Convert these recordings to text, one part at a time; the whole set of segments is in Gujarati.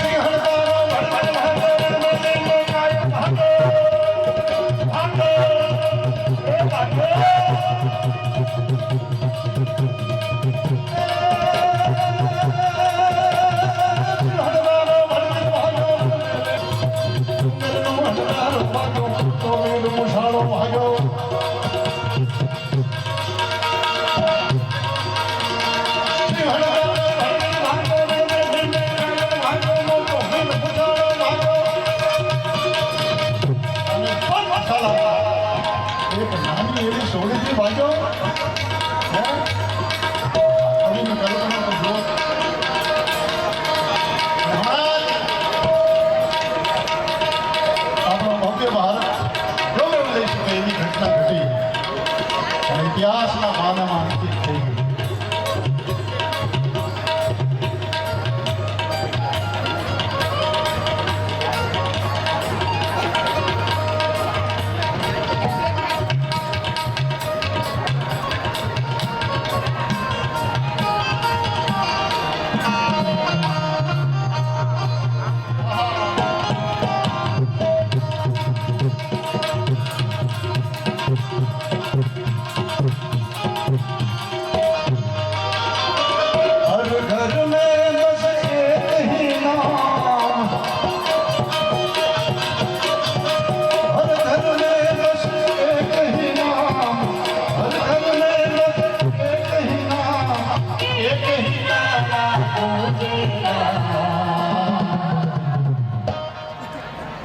સિંહણ તારા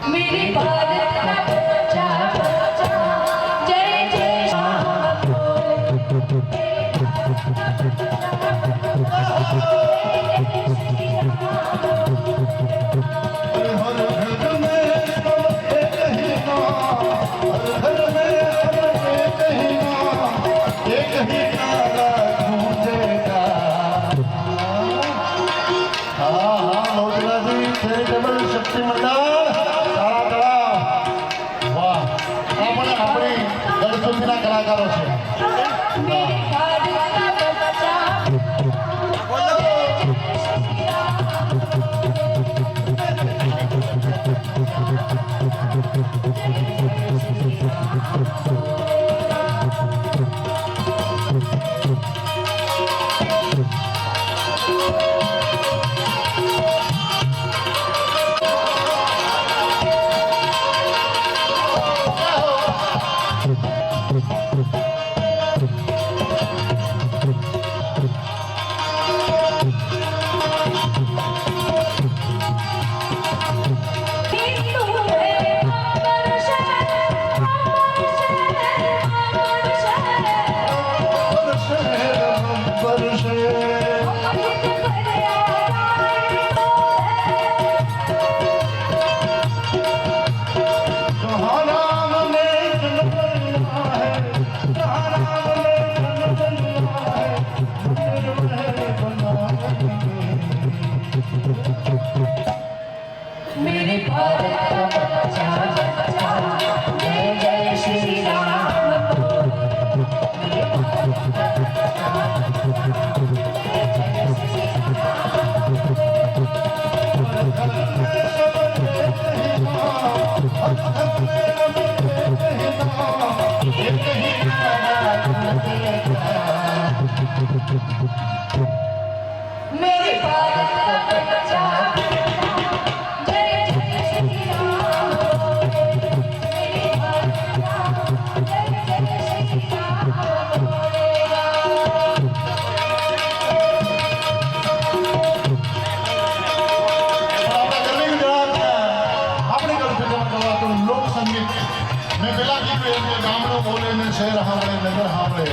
मेरे भारत का बच्चा बच्चा जय जय श्याम बोले। શક્તિ મંડળ શાળા તળાવ વાહ આ પણ આપણી ગઢસુંદીના કલાકારો છે मेरे भारत का बच्चा मेरे भारत का बच्चा बच्चा जय जय श्री राम मेरे भारत का बच्चा મેં પેલા કીધું એમ કે ગામડો બોલે ને શહેર સાંભળે નગર સાંભળે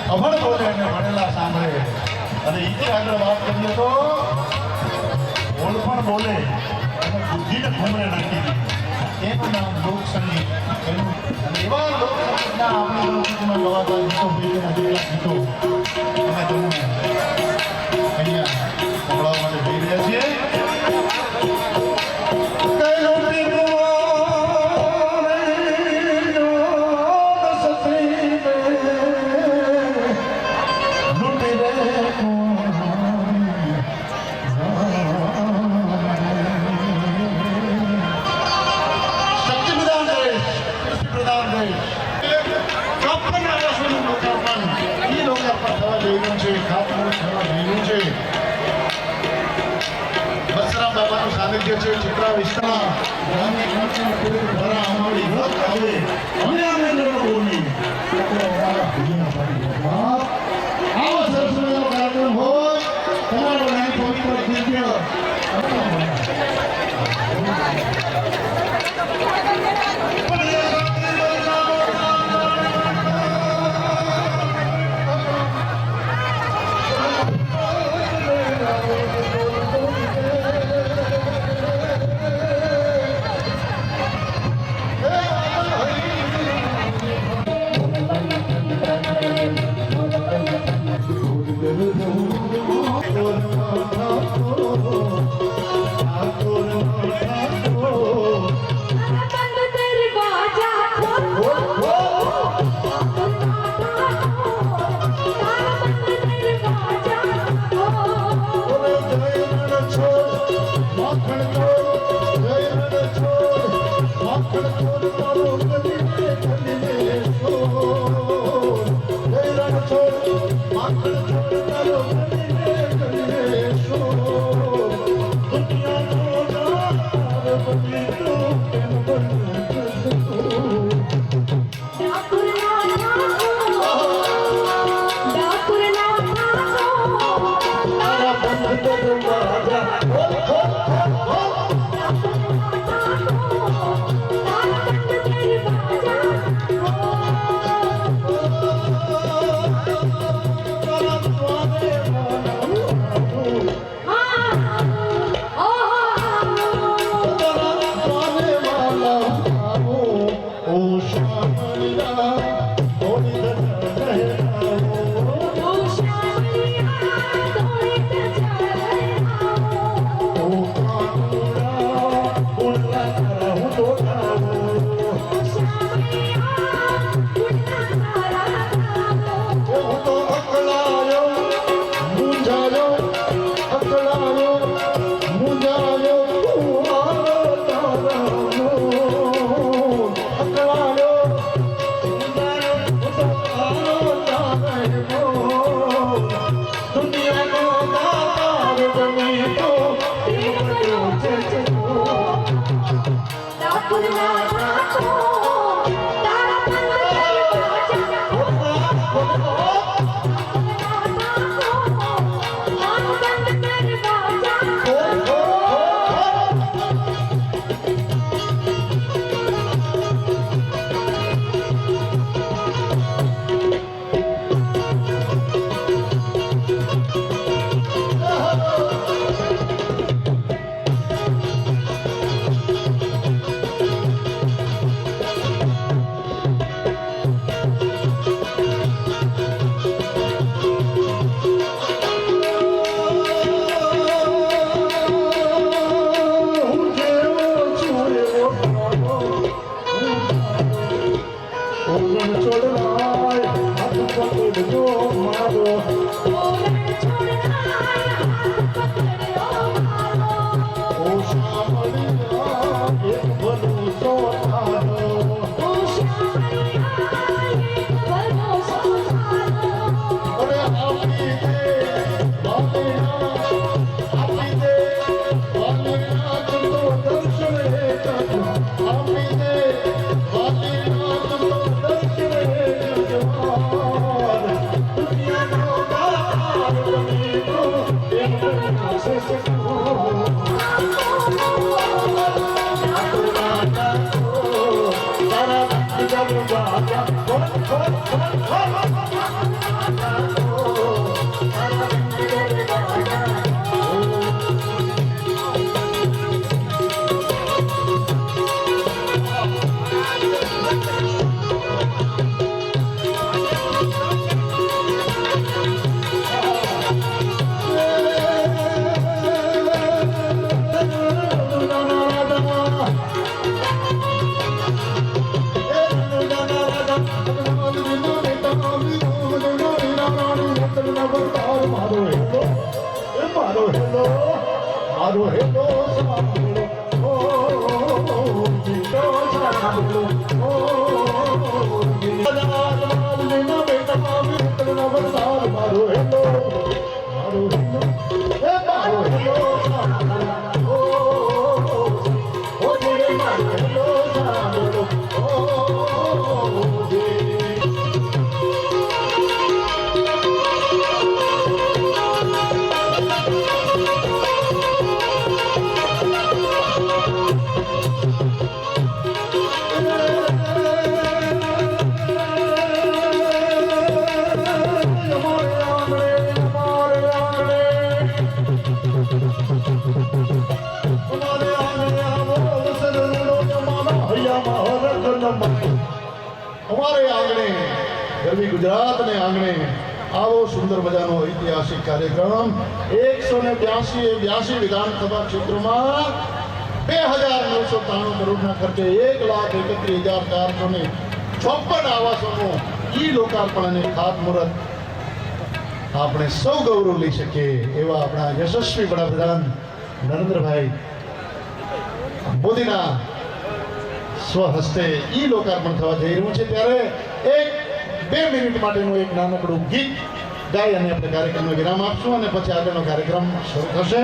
અભણ બોલે ને ભણેલા સાંભળે અને એથી આગળ વાત કરીએ તો ઓળપણ બોલે અને બુદ્ધિને ઘૂમરે નાખી દીધી એનું નામ લોકસંગીત અને એવા લોકસંગીતના આપણી લોકગીતમાં ગવાતા ગીતો ગીતો અમે તમને અહીંયા સંભળાવવા માટે જઈ રહ્યા છીએ બસરામ બાબાનું સાનિધ્ય છે ચિત્રા વિસ્તારમાં અમારી વખત આવે અમે બોલી આવો સરસ્વતીનો કાર્યક્રમ હોય તમારો નામ પવિત્ર દિવ્ય અમારે આંગણે ગરવી ગુજરાતને આંગણે આવો સુંદર મજાનો ઐતિહાસિક કાર્યક્રમ 182 વિધાનસભા ક્ષેત્રોમાં 2993 કરોડના ખર્ચે 1,31,456 આવાસોનું લોકાર્પણ અને ખાતમુહૂર્ત આપણે સૌ ગૌરવ લઈ શકીએ એવા આપણા યશસ્વી વડાપ્રધાન નરેન્દ્રભાઈ મોદીના સ્વહસ્તે લોકાર્પણ થવા જઈ રહ્યું છે ત્યારે 2 મિનિટ માટેનું એક નાનકડું ગીત ગાઈ અને આપણે કાર્યક્રમનો વિરામ આપશું અને પછી આગળનો કાર્યક્રમ શરૂ થશે.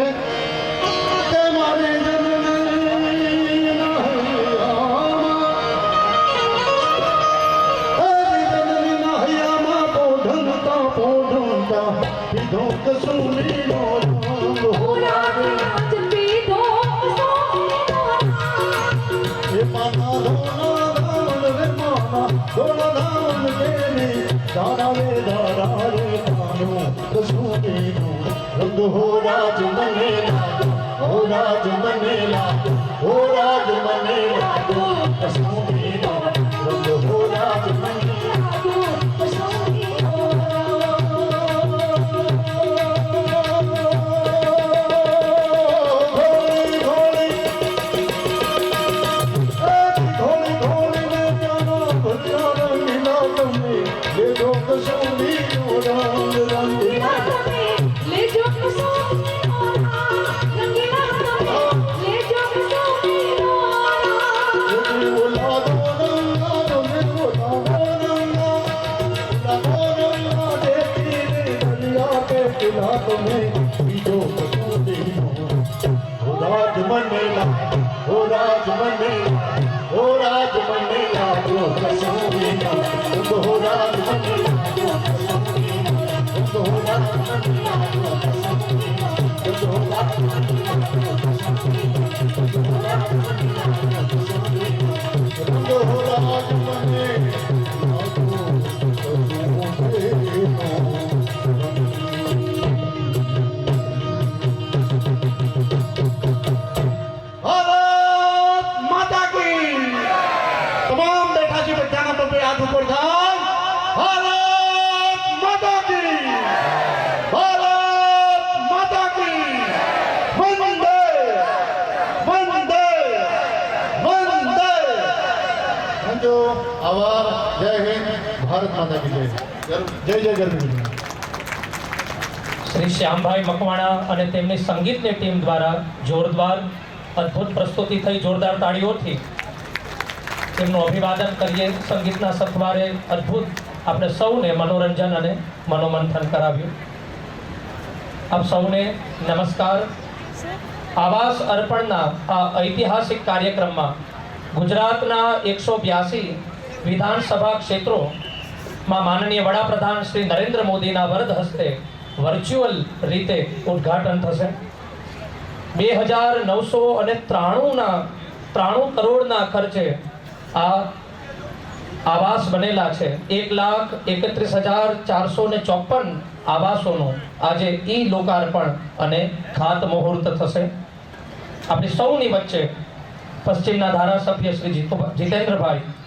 हो राज मनेला हो राज मनेला हो राज मनेला कसोटीनो रंग हो राज मनेला कसोटीनो घोड़ी घोड़ी घोड़ी घोड़ी ने जानो भरिया मिला तुमने ले दो कसोटीनो रंग रंग हो राज मनेला ઓ રાજ મને લાગ્યો કસોટીનો ઓ રાજ મને લાગ્યો કસોટીનો ઓ રાજ મને લાગ્યો કસોટીનો ઓ રાજ આભાર. જય હિન્દ, ભારત માતા કી જય. જય જય ગરવી. શ્રી શ્યામભાઈ મકવાણા અને તેમની સંગીતની ટીમ દ્વારા જોરદાર અદ્ભુત પ્રસ્તુતિ થઈ. જોરદાર તાળીઓથી તેમનું અભિવાદન કરીએ. સંગીતના સથવારે અદ્ભુત આપણે સૌને મનોરંજન અને મનોમંથન કરાવ્યું. આપ સૌને નમસ્કાર. આવાસ અર્પણના આ ઐતિહાસિક કાર્યક્રમમાં ગુજરાતના 182 વિધાનસભા ક્ષેત્રોમાં માનનીય વડાપ્રધાન શ્રી નરેન્દ્ર મોદીના વરદ હસ્તે વર્ચ્યુઅલ રીતે ઉદ્ઘાટન થશે. 2993 કરોડના ખર્ચે આ આવાસ બનેલા છે. 1,31,454 આવાસોનું આજે ઈ લોકાર્પણ અને ખાતમુહૂર્ત થશે. આપણી સૌની વચ્ચે પશ્ચિમના ધારાસભ્ય શ્રી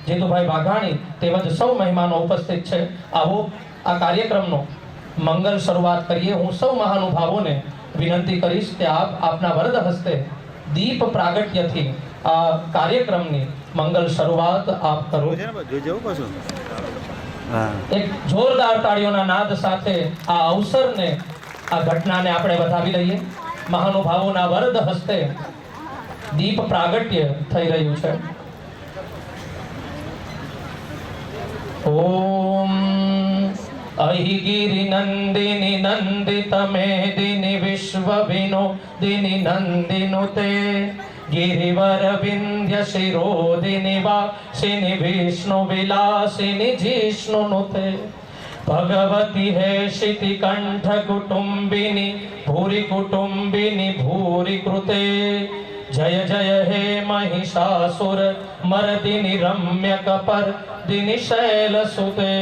જીતુભાઈ વાઘાણી તેમજ સૌ મહેમાનો ઉપસ્થિત છે. આવો આ કાર્યક્રમનો મંગલ શરૂઆત કરીએ. હું સૌ મહાનુભાવોને વિનંતી કરીશ કે આપ આપના વરદ હસ્તે દીપ પ્રાગટ્યથી આ કાર્યક્રમની મંગલ શરૂઆત આપ કરો. એક જોરદાર તાળીઓના નાદ સાથે આ અવસરને આ ઘટનાને આપણે વધાવી લઈએ. મહાનુભાવોના વરદ હસ્તે દીપ પ્રાગટ્ય થઈ રહ્યું છે. ઓમ અહિગિરી નંદિની નંદિત મેદિની વિશ્વ વિનોદિની નંદિનુતે गिरिवर विंध्य शिरोदिनि वासिनि विष्णु विलासिनि जिष्णुनुते भगवती है शिति कंठ कुटुंबिनी भूरि कुटुंबिनी भूरि कृते जय जय हे महिषासुर मर्दिनि रम्य कपर्दिनि शैलसुते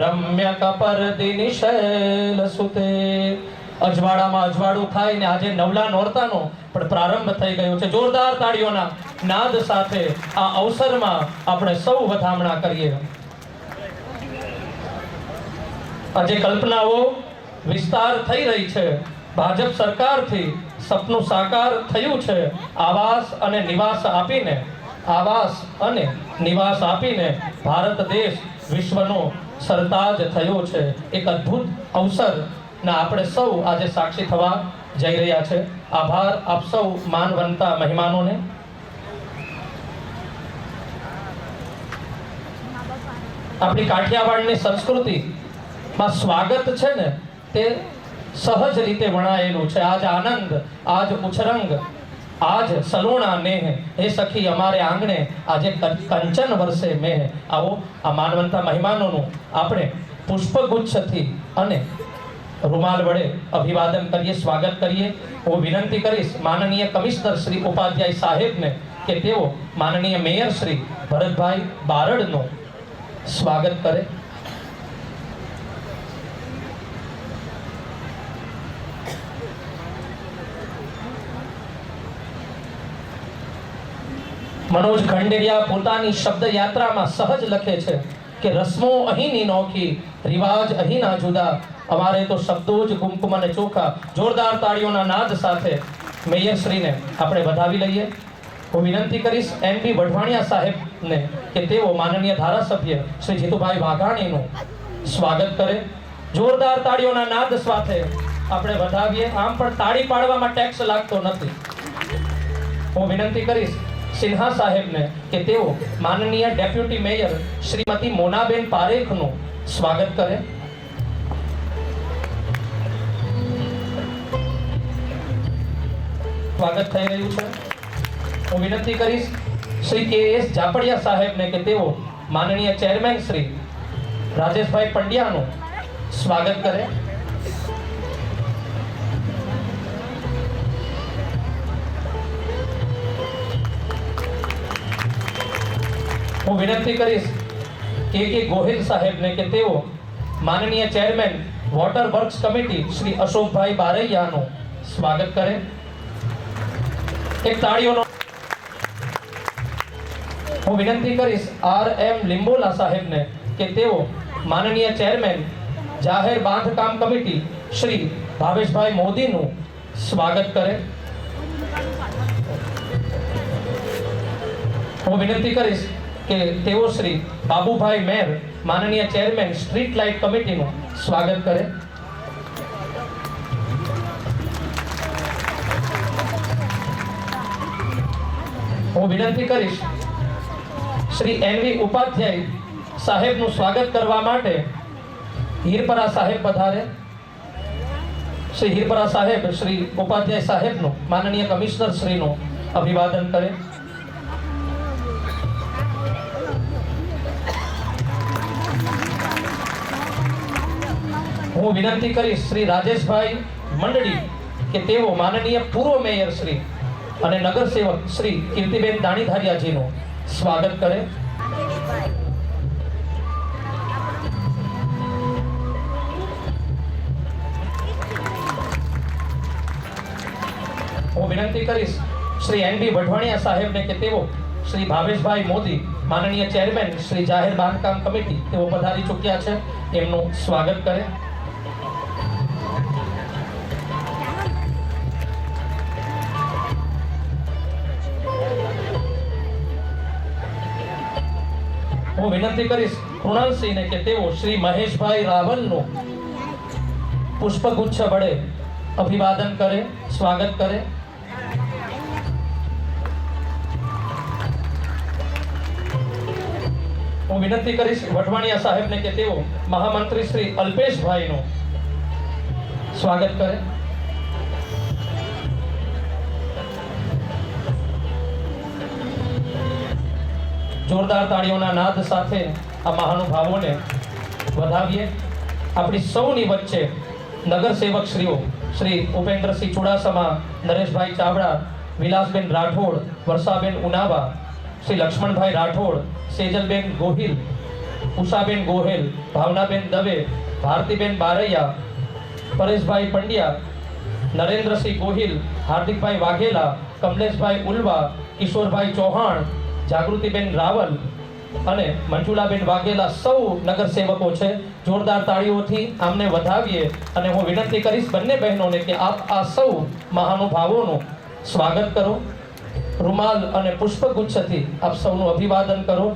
रम्य कपर्दिनि शैलसुते. અજવાળામાં અજવાળું થાય ને આજે નવલા નોરતાનો પણ પ્રારંભ થઈ ગયો છે. જોરદાર તાળીઓના નાદ સાથે આ અવસરમાં આપણે સૌ વધામણા કરીએ. આજે કલ્પનાઓ વિસ્તાર થઈ રહી છે. ભાજપ સરકારથી સપનું સાકાર થયું છે. આવાસ અને નિવાસ આપીને ભારત દેશ વિશ્વનો સરતાજ થયો છે. એક અદ્ભુત અવસર ના આપણે સૌ આજે સાક્ષી થવા જઈ રહ્યા છે. આભાર આપ સૌ માનવંતા મહેમાનોને. આપણી કાઠિયાવાડની સંસ્કૃતિમાં સ્વાગત છે ને તે સહજ રીતે વણાયેલું છે. આજ આનંદ, આજ ઉછરંગ, આજ સલોણા નેહ, હે સખી અમારે આંગણે આજે કંચન વર્ષે મેહ. આવો આ માનવંતા મહેમાનોનું આપણે પુષ્પગુચ્છથી અને રૂમાલ વડે અભિવાદન કરીએ, સ્વાગત કરીએ. હું વિનંતી કરીશ માનનીય કમિશનર શ્રી ઉપાધ્યાય સાહેબને કે તેઓ માનનીય મેયર શ્રી ભરતભાઈ બારડનું સ્વાગત કરે. મનોજ ખંડેરિયા પોતાની શબ્દ યાત્રામાં સહજ લખે છે કે રસ્મો અહીંની નોખી, રિવાજ અહીંના જુદા, અમારે તો શબ્દો જ કુમકુમ અને ચોખા. જોરદાર તાળીઓના નાદ સાથે મેયરશ્રીને આપણે વધાવી લઈએ. હું વિનંતી કરીશ એનબી વઢવાણિયા સાહેબને કે તેઓ માનનીય ધારાસભ્ય શ્રી જીતુભાઈ વાઘાણીનું સ્વાગત કરે. જોરદાર તાળીઓના નાદ સાથે આપણે વધાવીએ. આમ પણ તાળી પાડવામાં ટેક્સ લાગતો નથી. હું વિનંતી કરીશ સિન્હા સાહેબને કે તેઓ માનનીય ડેપ્યુટી મેયર શ્રીમતી મોનાબેન પારેખનું સ્વાગત કરે. સ્વાગત થઈ રહ્યું છે. હું વિનંતી કરીશ શ્રી કે.એસ. જાપડિયા સાહેબને કે તેઓ માનનીય ચેરમેન શ્રી રાજેશભાઈ પંડ્યાનું સ્વાગત કરે. હું વિનંતી કરીશ કે ગોહિલ સાહેબને કે તેઓ માનનીય chairman water works committee Shri Ashokbhai બારૈયાનું સ્વાગત કરે. એક તાળીઓનો હું વિનંતી કરીશ આર.એમ. લીંબોલા સાહેબને કે તેઓ માનનીય ચેરમેન જાહેર બાંધકામ કમિટી શ્રી ભાવેશભાઈ મોદીનું સ્વાગત કરે. હું વિનંતી કરીશ કે તેઓ શ્રી બાબુભાઈ મેર માનનીય ચેરમેન સ્ટ્રીટ લાઇટ કમિટીનું સ્વાગત કરે. હું વિનંતી કરીશ શ્રી એન.વી. ઉપાધ્યાય સાહેબનું સ્વાગત કરવા માટે હીરપરા સાહેબ પધારે. શ્રી હીરપરા સાહેબ શ્રી ઉપાધ્યાય સાહેબનું માનનીય કમિશનર શ્રીનું અભિવાદન કરે. હું વિનંતી કરીશ શ્રી રાજેશભાઈ મંડળી કે તેઓ માનનીય પૂર્વ મેયર શ્રી અને નગરસેવક શ્રી કીર્તિબેન દાણીધારિયાજીનું સ્વાગત કરે. હું વિનંતી કરીશ શ્રી એન.બી. વઢવાણિયા સાહેબને કે તેઓ શ્રી ભાવેશભાઈ મોદી માનનીય ચેરમેન શ્રી જાહેર બાંધકામ કમિટી તેઓ પધારી ચૂક્યા છે, એમનું સ્વાગત કરે. હું વિનંતી કરીશ કૃણાલસિંહને કે તેઓ શ્રી મહેશભાઈ રાવલનું પુષ્પગુચ્છ વડે અભિવાદન કરે, સ્વાગત કરે. હું વિનંતી કરીશ વઢવાણિયા સાહેબને કે તેઓ મહામંત્રી શ્રી અલ્પેશભાઈનું સ્વાગત કરે. જોરદાર તાળીઓના નાદ સાથે આ મહાનુભાવોને વધાવીએ. આપણી સૌની વચ્ચે નગરસેવક શ્રીઓ શ્રી ઉપેન્દ્રસિંહ ચુડાસમા, નરેશભાઈ ચાવડા, વિલાસબેન રાઠોડ, વર્ષાબેન ઉનાવા, શ્રી લક્ષ્મણભાઈ રાઠોડ, સેજલબેન ગોહિલ, ઉષાબેન ગોહેલ, ભાવનાબેન દવે, ભારતીબેન બારૈયા, પરેશભાઈ પંડ્યા, નરેન્દ્રસિંહ ગોહિલ, હાર્દિકભાઈ વાઘેલા, કમલેશભાઈ ઉલવા, કિશોરભાઈ ચૌહાણ, જાગૃતિબેન રાવલ અને મંજુલાબેન વાઘેલા સૌ નગરસેવકો છે. જોરદાર તાળીઓથી આમને વધાવીએ અને હું વિનંતી કરીશ બંને બહેનોને કે આપ આ સૌ મહાનુભાવોનું સ્વાગત કરો. રૂમાલ અને પુષ્પગુચ્છથી આપ સૌનું અભિવાદન કરો.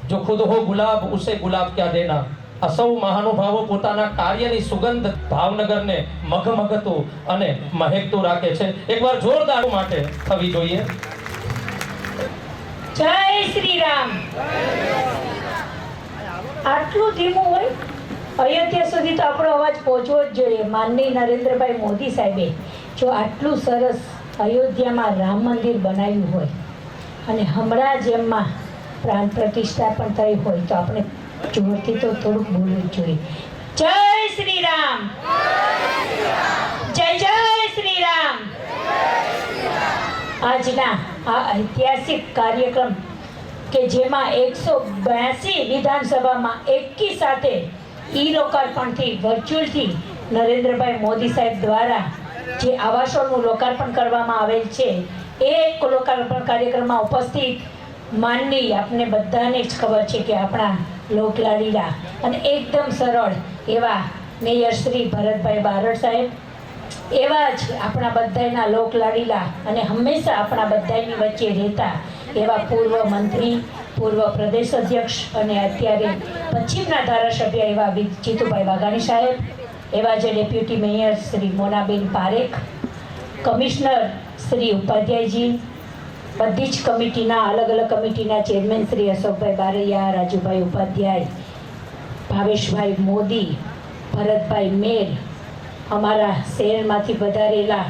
જો ખુદ હો ગુલાબ ઉસે ગુલાબ ક્યાં દેના. આ સૌ મહાનુભાવો પોતાના કાર્યની સુગંધ ભાવનગરને મઘમઘતું અને મહેકતું રાખે છે. એકવાર જોરદાર માટે થવી જોઈએ. જય શ્રી રામ. આટલું ધીમું હોય? અયોધ્યા સુધી તો આપણો અવાજ પહોંચવો જ જોઈએ. માનનીય નરેન્દ્રભાઈ મોદી સાહેબે જો આટલું સરસ અયોધ્યામાં રામ મંદિર બનાવ્યું હોય અને હમણાં જ એમાં પ્રાણ પ્રતિષ્ઠા પણ થઈ હોય તો આપણે જોરથી તો થોડુંક બોલવું જ જોઈએ. જય શ્રી રામ. જય જય શ્રી રામ. આજના આ ઐતિહાસિક કાર્યક્રમ કે જેમાં 182 વિધાનસભામાં એકી સાથે લોકાર્પણથી વર્ચ્યુઅલથી નરેન્દ્રભાઈ મોદી સાહેબ દ્વારા જે આવાસોનું લોકાર્પણ કરવામાં આવેલ છે એ લોકાર્પણ કાર્યક્રમમાં ઉપસ્થિત માનનીય આપને બધાને જ ખબર છે કે આપણા લોકલાડીલા અને એકદમ સરળ એવા મેયર શ્રી ભરતભાઈ બારડ સાહેબ, એવા જ આપણા બધાના લોકલાડીલા અને હંમેશા આપણા બધાની વચ્ચે રહેતા એવા પૂર્વ મંત્રી, પૂર્વ પ્રદેશ અધ્યક્ષ અને અત્યારે પશ્ચિમના ધારાસભ્ય એવા જીતુભાઈ વાઘાણી સાહેબ, એવા જે deputy mayor Shri Monaben Parekh, commissioner Shri ઉપાધ્યાયજી, બધી જ કમિટીના અલગ અલગ કમિટીના ચેરમેન શ્રી અશોકભાઈ બારૈયા, રાજુભાઈ ઉપાધ્યાય, ભાવેશભાઈ મોદી, ભરતભાઈ મેર, અમારા શહેરમાંથી વધારેલા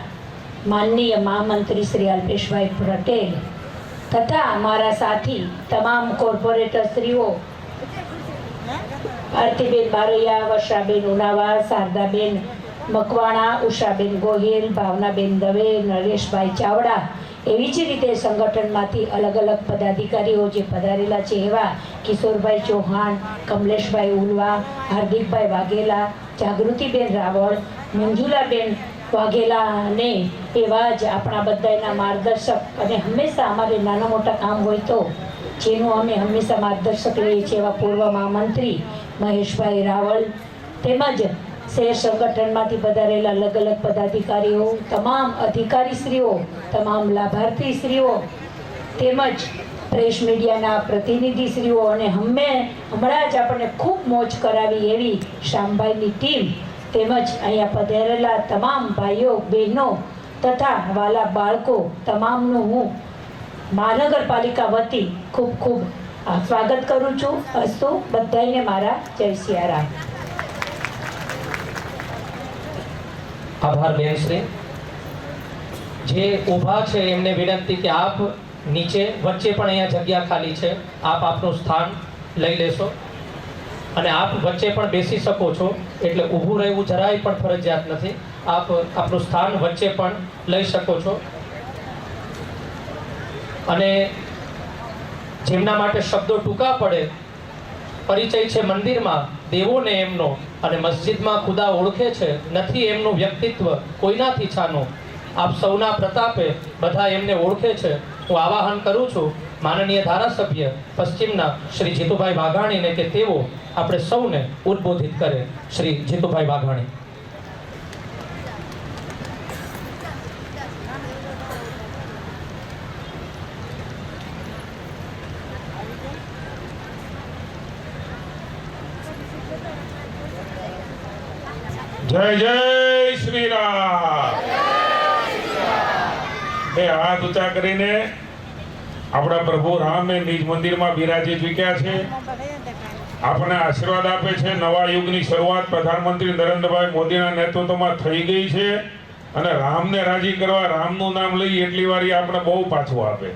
માનનીય મહામંત્રી શ્રી અલ્પેશભાઈ પટેલ, તથા અમારા સાથી તમામ કોર્પોરેટરશ્રીઓ આરતીબેન બારૈયા, વર્ષાબેન ઉનાવા, શારદાબેન મકવાણા, ઉષાબેન ગોહિલ, ભાવનાબેન દવે, નરેશભાઈ ચાવડા, એવી જ રીતે સંગઠનમાંથી અલગ અલગ પદાધિકારીઓ જે પધારેલા છે એવા કિશોરભાઈ ચૌહાણ, કમલેશભાઈ ઉલવા, હાર્દિકભાઈ વાઘેલા, જાગૃતિબેન રાવળ, મંજુલાબેન વાઘેલા અને એવા જ આપણા બધાના માર્ગદર્શક અને હંમેશા અમારે નાના મોટા કામ હોય તો જેનું અમે હંમેશા માર્ગદર્શક લઈએ છીએ એવા પૂર્વ મહામંત્રી મહેશભાઈ રાવળ, તેમજ શહેર સંગઠનમાંથી પધારેલા અલગ અલગ પદાધિકારીઓ, તમામ અધિકારીશ્રીઓ, તમામ લાભાર્થીશ્રીઓ, તેમજ પ્રેસ મીડિયાના પ્રતિનિધિશ્રીઓ અને હમણાં જ આપણને ખૂબ મોજ કરાવી એવી શ્યામભાઈની ટીમ, તેમજ અહીંયા પધારેલા તમામ ભાઈઓ બહેનો તથા વાલા બાળકો તમામનું હું મહાનગરપાલિકા વતી ખૂબ ખૂબ સ્વાગત કરું છું. અસ્તુ બધાઈને મારા જય સિયારામ. આભાર બેનશ્રી. જે ઊભા છે એમને વિનંતી કે આપ નીચે વચ્ચે પણ અહીંયા જગ્યા ખાલી છે, આપ આપનું સ્થાન લઈ લેશો અને આપ વચ્ચે પણ બેસી શકો છો, એટલે ઊભું રહેવું જરાય પણ ફરજિયાત નથી. આપ આપનું સ્થાન વચ્ચે પણ લઈ શકો છો. અને જેમના માટે શબ્દો ટૂંકા પડે, પરિચય છે મંદિરમાં દેવોને એમનો અને મસ્જિદમાં ખુદા ઓળખે છે, નથી એમનું વ્યક્તિત્વ કોઈનાથી છાનું, આપ સૌના પ્રતાપે બધા એમને ઓળખે છે. હું આવાહન કરું છું માનનીય ધારાસભ્ય પશ્ચિમના શ્રી જીતુભાઈ વાઘાણીને કે તેઓ આપણે સૌને ઉદ્બોધિત કરે. શ્રી જીતુભાઈ વાઘાણી. જય જય શ્રી રામ. બે હાથ ઊંચા કરીને આપણા પ્રભુ રામે નિજ મંદિરમાં બિરાજી ચૂક્યા છે. આપણને આશીર્વાદ આપે છે. નવા યુગની શરૂઆત પ્રધાનમંત્રી નરેન્દ્રભાઈ મોદીના નેતૃત્વમાં થઈ ગઈ છે અને રામને રાજી કરવા રામનું નામ લઈ એટલી વાર આપણે બહુ પાછું આપે.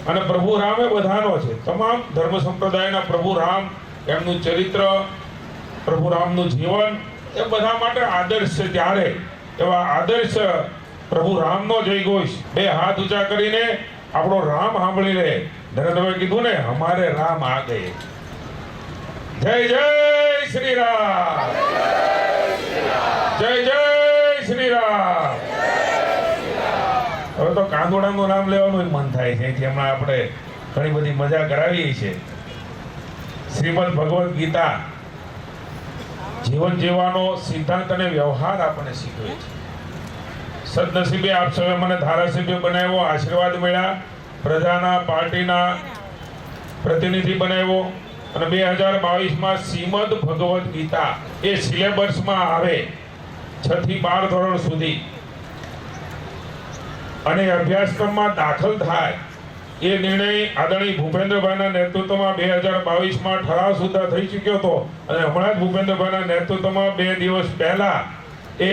અને પ્રભુ રામ એ બધાનો છે, તમામ ધર્મ સંપ્રદાયના પ્રભુ રામ, એમનું ચરિત્ર, પ્રભુ રામનું જીવન એ બધા માટે આદર્શ છે. ત્યારે એવા આદર્શ પ્રભુ રામનો જય ઘોષ બે હાથ ઊંચા કરીને આપણો રામ સાંભળી લે. નરેન્દ્રભાઈ કીધું ને, હમારે રામ આ ગયે. જય જય શ્રી રામ, જય જય શ્રી રામ. હવે તો કાંદોડાનું નામ લેવાનું મન થાય છે, જેમાં આપણે ઘણી બધી મજા કરાવીએ છીએ. શ્રીમદ ભગવદ્ ગીતા જીવન જીવવાનો સિદ્ધાંત અને વ્યવહાર આપણને શીખવે છે. સદનસીબે આપ સૌએ મને ધારાસભ્ય બનાવ્યો, આશીર્વાદ મળ્યા, પ્રજાના પાર્ટીના પ્રતિનિધિ બનાવ્યો અને 2022માં શ્રીમદ ભગવદ્ ગીતા એ સિલેબસમાં આવે 6 થી 12 ધોરણ સુધી અને અભ્યાસક્રમમાં દાખલ થાય એ નિર્ણય આદરણીય ભૂપેન્દ્રભાઈના નેતૃત્વમાં 2022માં ઠરાવ સુદ્ધા થઈ ચૂક્યો હતો અને હમણાં જ ભૂપેન્દ્રભાઈના નેતૃત્વમાં 2 દિવસ પહેલા એ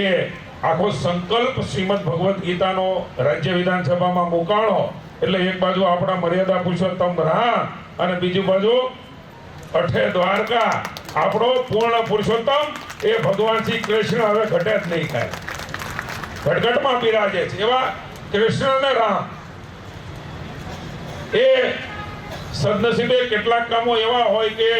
આખો સંકલ્પ શ્રીમદ ભગવદ્ ગીતાનો રાજ્ય વિધાનસભામાં મુકાણો. એટલે એક બાજુ આપણા મર્યાદા પુરુષોત્તમ રામ અને બીજી બાજુ અઠે દ્વારકા આપણો પૂર્ણ પુરુષોત્તમ એ ભગવાન શ્રી કૃષ્ણ હવે ઘટે જ નહીં થાય, ઘટઘટમાં બિરાજે છે એવા કૃષ્ણ અને રામ. એ સદનસીબે કેટલાક કામો એવા હોય કે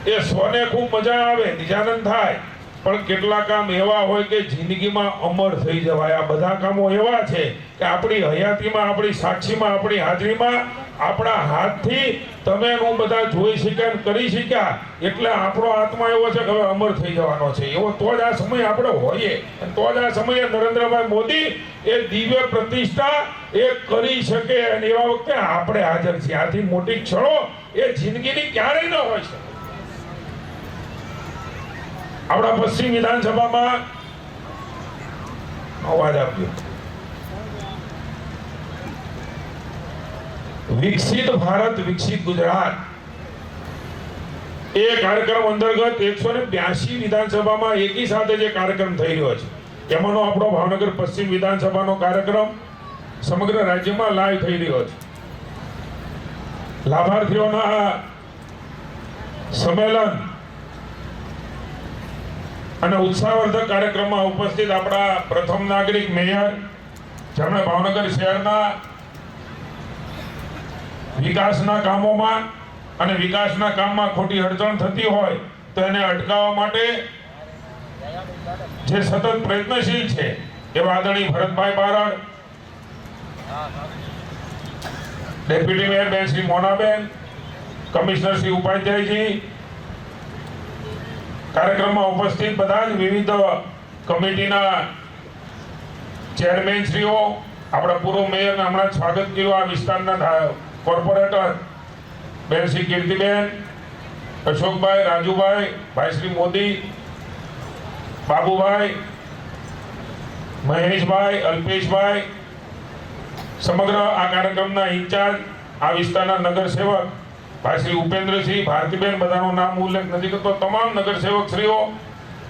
એ સ્વને ખૂબ મજા આવે, નિજાનંદ થાય, પણ કેટલાક કામ એવા હોય કે જિંદગીમાં અમર થઈ જવાય. આ બધા કામો એવા છે કે આપણી હયાતીમાં, આપણી સાક્ષીમાં, આપણી હાજરીમાં, આપણા હાથથી તમે હું બધા જોઈ શક્યા, કરી શક્યા, એટલે આપણો આત્મા એવો છે કે હવે અમર થઈ જવાનો છે. એવો તો જ આ સમય આપણે હોઈએ, તો જ આ સમયે નરેન્દ્રભાઈ મોદી એ દિવ્ય પ્રતિષ્ઠા એ કરી શકે અને એવા વખતે આપણે હાજર છીએ. આથી મોટી ક્ષણો એ જિંદગીની ક્યારેય ન હોય શકે. આપણા પશ્ચિમ વિધાનસભામાં અવાજ આપ્યો, વિકસિત ભારત વિકસિત ગુજરાત એ કાર્યક્રમ અંતર્ગત 182 વિધાનસભામાં એકી સાથે જે કાર્યક્રમ થઈ રહ્યો છે, એમાંનો આપણો ભાવનગર પશ્ચિમ વિધાનસભાનો કાર્યક્રમ સમગ્ર રાજ્યમાં લાઈવ થઈ રહ્યો છે. લાભાર્થીઓના સંમેલન અને ઉત્સાહવર્ધક કાર્યક્રમમાં ઉપસ્થિત આપણા પ્રથમ નાગરિક મેયર, જેમણે ભાવનગર શહેરના વિકાસના કામોમાં અને વિકાસના કામમાં ખોટી અડચણ થતી હોય તો એને અટકાવવા માટે જે સતત પ્રયત્નશીલ છે એવા આદરણીય ભરતભાઈ બારડ, ડેપ્યુટી મેયર બેન શ્રી મોનાબેન, કમિશનર શ્રી ઉપાધ્યાયજી, કાર્યક્રમમાં ઉપસ્થિત બધા જ વિવિધ કમિટીના ચેરમેન શ્રીઓ, આપણા પૂર્વ મેયરને હમણાં જ સ્વાગત કર્યું, આ વિસ્તારના કોર્પોરેટર બેન શ્રી કીર્તિબેન, અશોકભાઈ, રાજુભાઈ, ભાઈ શ્રી મોદી, બાબુભાઈ, મહેશભાઈ, અલ્પેશભાઈ, સમગ્ર આ કાર્યક્રમના ઇન્ચાર્જ, આ વિસ્તારના નગરસેવક ભાઈ શ્રી ઉપેન્દ્રસિંહ, ભારતીબેન, બધાનું નામ ઉલ્લેખ નથી કરતો, તમામ નગરસેવક શ્રીઓ,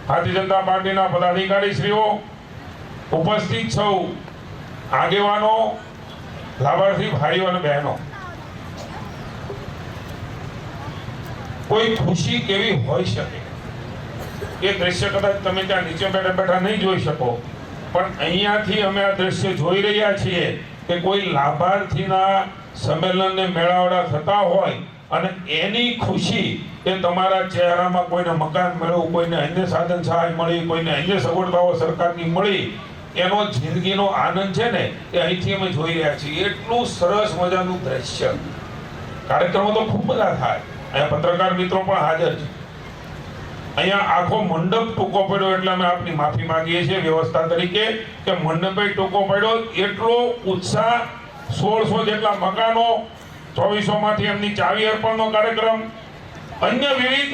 ભારતીય જનતા પાર્ટીના પદાધિકારી શ્રીઓ, ઉપસ્થિત સૌ આગેવાનો, લાભાર્થી ભાઈઓ અને બહેનો, કોઈ ખુશી કેવી હોઈ શકે એ દ્રશ્ય કદાચ તમે ત્યાં નીચે બેઠા બેઠા નહીં જોઈ શકો, પણ અહીંયાથી અમે આ દ્રશ્ય જોઈ રહ્યા છીએ કે કોઈ લાભાર્થીના સંમેલનને મેળાવડા થતા હોય અને એની ખુશી એ તમારા ચહેરામાં કોઈને મકાન મળ્યું, કોઈને અન્ય સાધન સહાય મળી, કોઈને અન્ય સગવડતાઓ સરકારની મળી, એનો જિંદગીનો આનંદ છે ને એ અહીંથી અમે જોઈ રહ્યા છીએ. એટલું સરસ મજાનું દ્રશ્ય. કાર્યક્રમો તો ખૂબ બધા થાય, અહીંયા પત્રકાર મિત્રો પણ હાજર છે. અહીંયા આખો મંડપ ટૂંકો પડ્યો એટલે અમે આપની માફી માંગીએ છીએ વ્યવસ્થા તરીકે કે મંડપે ટૂંકો પડ્યો. એટલો ઉત્સાહ, 1600 જેટલા મકાનો, 2400 માંથી એમની ચાવી અર્પણનો કાર્યક્રમ, અન્ય વિવિધ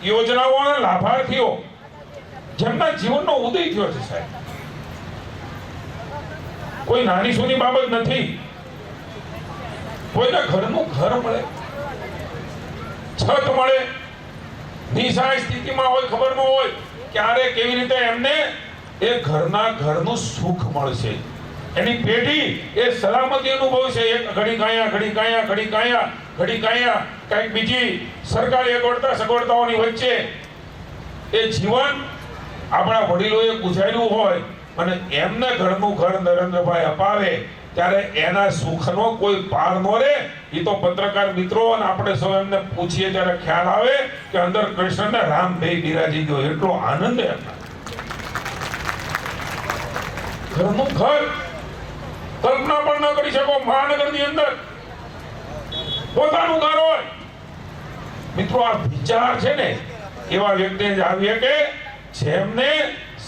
યોજનાઓ અને લાભાર્થીઓ જેમના જીવનનો ઉદય થયો છે સાહેબ. કોઈ નાની સૂની બાબત નથી. કોઈને ઘરનું ઘર મળે, છત મળે, નિસહાય સ્થિતિમાં હોય, ખબર ન હોય ક્યારે કેવી રીતે એમને એ ઘરનું સુખ મળશે, એની પેઢી એ સલામતી અનુભવશે. એક ઘડી કાયા, ઘડી કાયા, ઘડી કાયા, ઘડી કાયા, કંઈક બીજી સરકારી સગવડતાઓની વચ્ચે એ જીવન આપણા વડીલોએ ગુજાર્યું હોય અને એમને ઘરનું ઘર નરેન્દ્રભાઈ અપાવે ત્યારે એના સુખનો કોઈ પાર ન રહે. એ તો પત્રકાર મિત્રો અને આપણે સૌ એમને પૂછીએ ત્યારે ખ્યાલ આવે કે અંદર કૃષ્ણ ને રામ બે બિરાજી ગયો, એટલો આનંદ એમના. ઘરનું ઘર કલ્પના પણ ન કરી શકો. મહાનગરની અંદર પોતાનું ઘર હોય. મિત્રો આ વિચાર છે ને એવા વ્યક્તિને જ આવીએ કે જેમને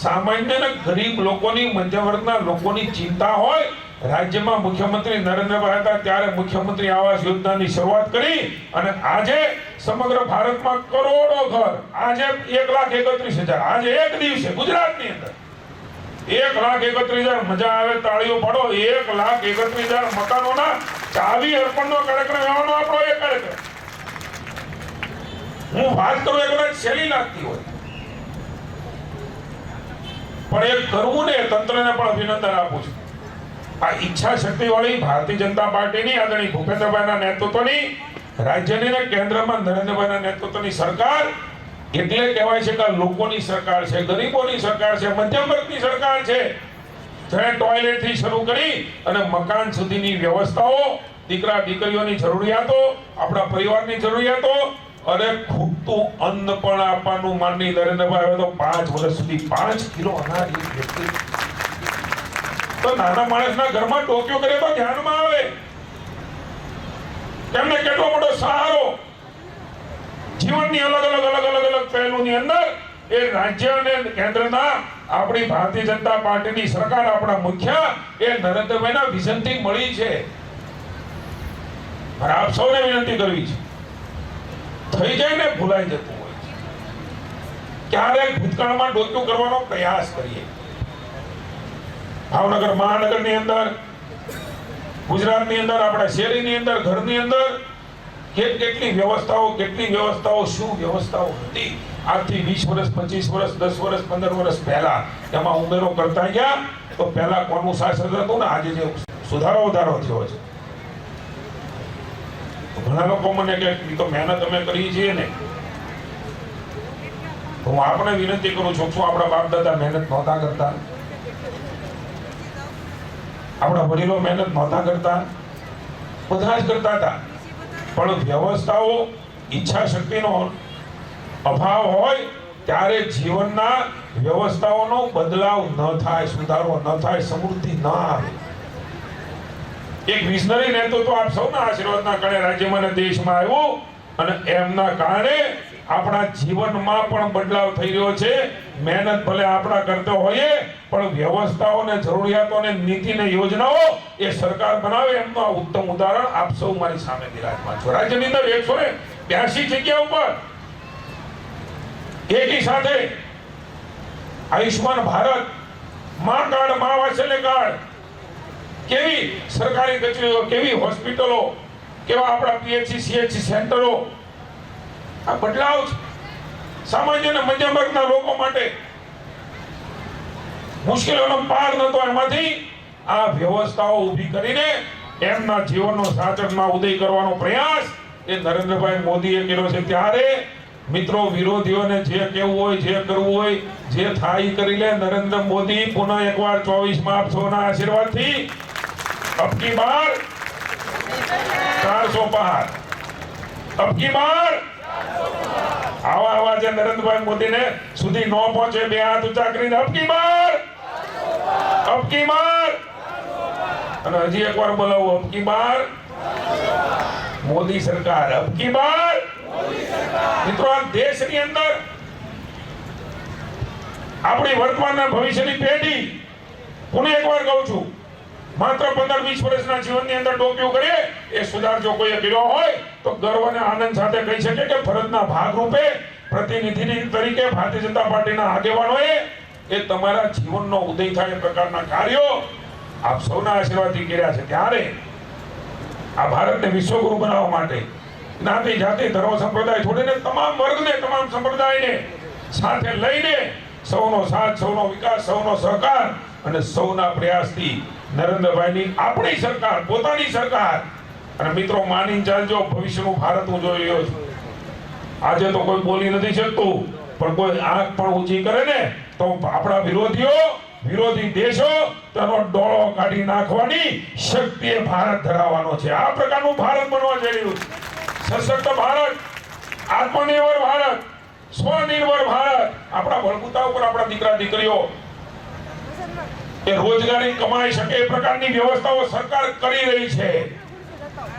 સામાન્ય અને ગરીબ લોકોની, મધ્યમ વર્ગના લોકોની ચિંતા હોય. રાજ્યમાં મુખ્યમંત્રી નરેન્દ્રભાઈ હતા ત્યારે મુખ્યમંત્રી આવાસ યોજનાની શરૂઆત કરી અને આજે સમગ્ર ભારતમાં કરોડો ઘર, આજે 1,31,000, આજે એક દિવસે ગુજરાતની અંદર 1,31,000, મજા આવે તાળીઓ પાડો, 1,31,000 મકાનોના ચાવી અર્પણનો કાર્યક્રમ એવાનો આપણો એક કાર્યક્રમ. હું વાત કરું એ કદાચ સહેલી લાગતી હોય પણ એ કરવું ને તંત્રને પણ અભિનંદન આપું છું. આ ઈચ્છા શક્તિ વાળી ભારતીય જનતા પાર્ટીની આદરણીય ભૂપેન્દ્રભાઈના નેતૃત્વની, રાજ્યની અને કેન્દ્રમાં નરેન્દ્રભાઈના નેતૃત્વની સરકાર એટલે કહેવાય છે કે લોકોની સરકાર છે, ગરીબોની સરકાર છે, મધ્યમ વર્ગની સરકાર છે. જેણે ટોયલેટ થી શરૂ કરી અને મકાન સુધીની વ્યવસ્થાઓ, દીકરા દીકરીઓની જરૂરિયાતો, આપણા પરિવારની જરૂરિયાતો અને ખૂટતું અન્ન પણ આપવાનું માનની નરેન્દ્રભાઈ હવે તો 5 વર્ષ સુધી 5 કિલો અનાજ એક વ્યક્તિ. તો નાના માણસના ઘરમાં ટોક્યો કરે તો ધ્યાનમાં આવે તેમને કેટલો મોટો સહારો. જીવનની અલગ પહેલુની અંદર એ રાજ્ય અને કેન્દ્રના આપણી ભારતીય જનતા પાર્ટીની સરકાર, આપણા મુખ્ય એ નરેન્દ્રભાઈના વિઝનથી મળી છે. આપ સૌને વિનંતી કરવી છે, થઈ જાય ને ભૂલાઈ જતું હોય છે. ક્યારેક ભૂતકાળમાં ડોક્યું કરવાનો પ્રયાસ કરીએ. ભાવનગર મહાનગરની અંદર, ગુજરાતની અંદર, આપણા શહેરીની અંદર, ઘરની અંદર કેટલી વ્યવસ્થાઓ, શું વ્યવસ્થાઓ હતી આજથી 20 વર્ષ, 25 વર્ષ, 10 વર્ષ, 15 વર્ષ પહેલા એમાં ઉમેરો કરતા ગયા તો પહેલા કોનું શાસન હતું ને આજે જે સુધારો વધારો થયો છે. ઘણા લોકો મને કે ઈ તો મહેનત અમે કરી છીએ ને, તો હું આપણે વિનંતી કરું છું, શું આપણા બાપ દાદા મહેનત નહોતા કરતા? આપણા વડીલો મહેનત નહોતા કરતા? બધા જ કરતા હતા, પણ વ્યવસ્થાઓ, ઈચ્છા શક્તિનો અભાવ હોય ત્યારે જીવનના વ્યવસ્થાઓનો બદલાવ ન થાય, સુધારો ન થાય, સમૃદ્ધિ ન આવે. એક વિઝનરી નેતૃત્વ આપ સૌના આશીર્વાદના કારણે રાજ્યમાં અને દેશમાં આવ્યું, અને એમના કારણે આપણા જીવનમાં પણ બદલાવ થઈ રહ્યો છે. મહેનત ભલે આપણા કરતા હોઈએ, પણ વ્યવસ્થાઓ ને જરૂરિયાતો ને નીતિ ને યોજનાઓ એ સરકાર બનાવે, એમનું આ ઉત્તમ ઉદાહરણ આપ સૌ મારી સામે બિરાજમાન છો. રાજ્યની અંદર 182 જગ્યા ઉપર એકી સાથે આયુષ્માન ભારત, મા કાર્ડ, મા વાત્સલ્ય કાર્ડ, કેવી સરકારી કચેરીઓ, કેવી હોસ્પિટલો, કેવા આપણા પીએચસી સીએચસી સેન્ટરો. આ બદલાવ છે. સામાન્ય અને મધ્યમ વર્ગના લોકો માટે મુશ્કેલીઓનો પાર નતો, એમાંથી આ વ્યવસ્થાઓ ઊભી કરીને એમના જીવનનો સાચરમાં ઉદય કરવાનો પ્રયાસ એ નરેન્દ્રભાઈ મોદીએ કર્યો છે. ત્યારે મિત્રો, વિરોધીઓને જે કહેવું હોય, જે કરવું હોય, જે થાય કરી લે. નરેન્દ્ર મોદી પુનઃ એકવાર 24માં આપ સૌના આશીર્વાદથી અબકી બાર 400 પાર, અબકી બાર આવા જે નરેન્દ્રભાઈ મોદીને સુધી ન પહોંચે, બે હાથ ઊંચા કરીને અબકી બાર, અબકી બાર, અને હજી એકવાર બોલાવો, અબકી બાર મોદી સરકાર, અબકી બાર. મિત્રો, આ દેશની અંદર આપણી વર્તમાન અને ભવિષ્યની પેઢી, પુનઃ એકવાર કહું છું, માત્ર 15-20 વર્ષના જીવનની અંદર ડોક્યું કરીએ એ સુધાર જો કોઈએ કર્યો હોય તો ગર્વ અને આનંદ સાથે કહી શકે કે ફરજના ભાગરૂપે પ્રતિનિધિ તરીકે ભારતીય જનતા પાર્ટીના આગેવાનોએ એ તમારા જીવનનો ઉદય થાય એ પ્રકારના કાર્યો આપ સૌના આશીર્વાદથી કર્યા છે. ત્યારે આ ભારતને વિશ્વગુરુ બનાવવા માટે જ્ઞાતિ, જાતિ, ધર્મ, સંપ્રદાય છોડીને તમામ વર્ગને, તમામ સંપ્રદાયને સાથે લઈને સૌનો સાથ, સૌનો વિકાસ, સૌનો સહકાર અને સૌના પ્રયાસથી નરેન્દ્રભાઈની આપણી સરકાર, પોતાની સરકાર. અને મિત્રો, માની ચાલજો, ભવિષ્યનું ભારત હું જોઈ રહ્યો છું. આજે તો કોઈ બોલી નથી શકતું, પણ કોઈ આંખ પણ ઊંચી કરે ને તો આપણા વિરોધી દેશો તેનો ડોળો કાઢી નાખવાની શક્તિ એ ભારત ધરાવવાનો છે. આ પ્રકારનું ભારત બનવા જઈ રહ્યું છે. સશક્ત ભારત, આત્મનિર્ભર ભારત, સ્વનિર્ભર ભારત. આપણા બળબૂતા ઉપર આપણા દીકરા દીકરીઓ એ રોજગારી કમાઈ શકે એ પ્રકારની વ્યવસ્થાઓ સરકાર કરી રહી છે.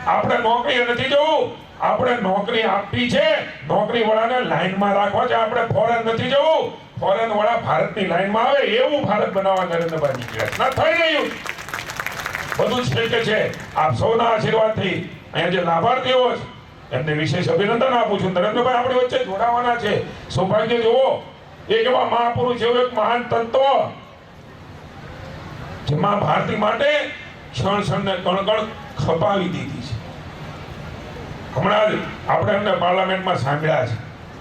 આપણે નોકરી નથી જવું, આપણે નોકરી આપવી છે. નોકરી વાળાને લાઈનમાં રાખવા છે. આપણે ફોરેન નથી જવું, ફોરેન વાળા ભારતની લાઈનમાં આવે એવું ભારત બનાવવા નરેન્દ્રભાઈ નીકળ્યા. ના થઈ રહ્યું, બધું જ શક્ય છે. આપ સૌના આશીર્વાદથી અહીંયા જે લાભાર્થીઓ છે એમને વિશેષ અભિનંદન આપું છું. નરેન્દ્રભાઈ આપણી વચ્ચે જોડાવાના છે. સૌભાગ્ય જુઓ, એક એવા મહાપુરુષ, એવું એક મહાન તત્વ જેમાં ભારતી માટે ક્ષણ ક્ષણને કણ ખપાવી દીધી છે. હમણાં જ આપણે એમને પાર્લામેન્ટમાં સાંભળ્યા છે.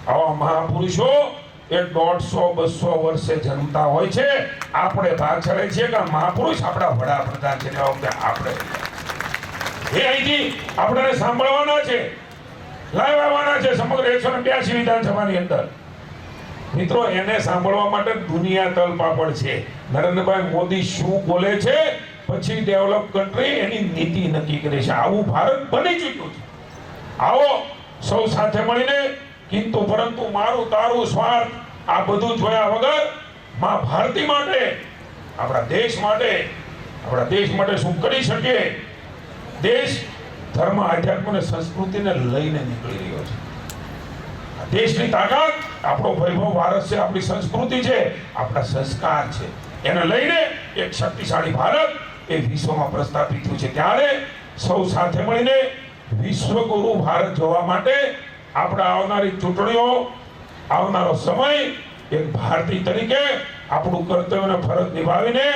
આવા મહાપુરુષો એ 150-200 વર્ષે જન્મતા હોય છે. આપણે પાછળ છીએ કે મહાપુરુષ આપણા વડાપ્રધાન છે. આપણે એ અહીંથી આપણે સાંભળવાના છે, લાઈવ આવવાના છે સમગ્ર 182 વિધાનસભાની અંદર. મિત્રો, એને સાંભળવા માટે દુનિયા તલપાપડ છે. નરેન્દ્રભાઈ મોદી શું બોલે છે, પછી ડેવલપ કન્ટ્રી એની નીતિ નક્કી કરે છે. આવું ભારત બની ચૂક્યું છે. આવો સૌ સાથે મળીને, કિંતુ પરંતુ મારું તારું સ્વાર્થ આ બધું જોયા વગર માં ભારતી માટે, આપણા દેશ માટે શું કરી શકીએ. દેશ ધર્મ, આધ્યાત્મ અને સંસ્કૃતિને લઈને નીકળી રહ્યો છે. દેશની તાકાત આપણો વૈભવ વારસ છે, આપણી સંસ્કૃતિ છે, આપણા સંસ્કાર છે. એને લઈને એક શક્તિશાળી ભારત એ વિશ્વમાં પ્રસ્થાપિત થયું છે. ત્યારે સૌ સાથે મળીને વિશ્વગુરુ ભારત જોવા માટે આપણા આવનારી ચૂંટણીઓ, આવનારો સમય એક ભારતીય તરીકે આપણું કર્તવ્ય અને ફરજ નિભાવીને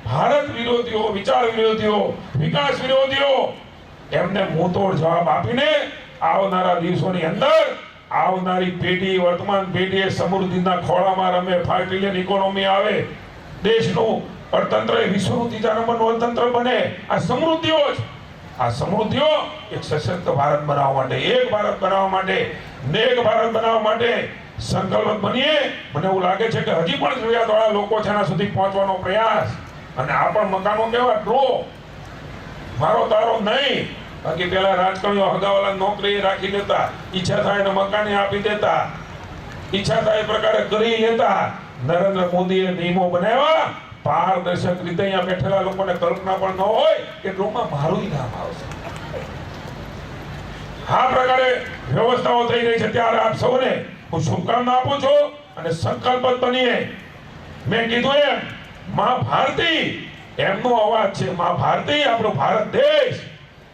ભારત વિરોધીઓ, વિચાર વિરોધીઓ, વિકાસ વિરોધીઓ એમને મુંહતોડ જવાબ આપીને આવનારા દિવસોની અંદર આવનારી પેઢી, વર્તમાન પેઢી સમૃદ્ધિના ખોળામાં રમે, 5 ટ્રિલિયન ઇકોનોમી આવે, દેશનું અર્થતંત્ર એ વિશ્વનું ત્રીજા નંબરનું અર્થતંત્ર બને. આ સમૃદ્ધિઓ જ, આ સમૃદ્ધિઓ એક સશક્ત ભારત બનાવવા માટે, એક ભારત બનાવવા માટે, નેક ભારત બનાવવા માટે સંકલ્પ બનીએ. મને એવું લાગે છે કે હજી પણ જરૂરિયાતવાળા લોકો છે એના સુધી પહોંચવાનો પ્રયાસ. અને આ પણ મકાનો કેવા ડ્રો, મારો તારો નહીં. બાકી પેલા રાજકારણીઓ હગાવાલા નોકરી રાખી દેતા, ઈચ્છા થાય એને મકાને આપી દેતા, ઈચ્છા થાય એ પ્રકારે કરી લેતા. નરેન્દ્ર મોદીએ નિયમો બનાવ્યા પારદર્શક રીતે. અહીંયા બેઠેલા લોકોને કલ્પના પણ ન હોય કે ડ્રોમાં મારું નામ આવશે. આ પ્રકારે વ્યવસ્થાઓ થઈ રહી છે. ત્યારે આપ સૌને હું શુભકામના આપું છું અને સંકલ્પ બનીએ. મેં કીધું એમ મા ભારતી એમનો અવાજ છે. મા ભારતી આપણો ભારત દેશ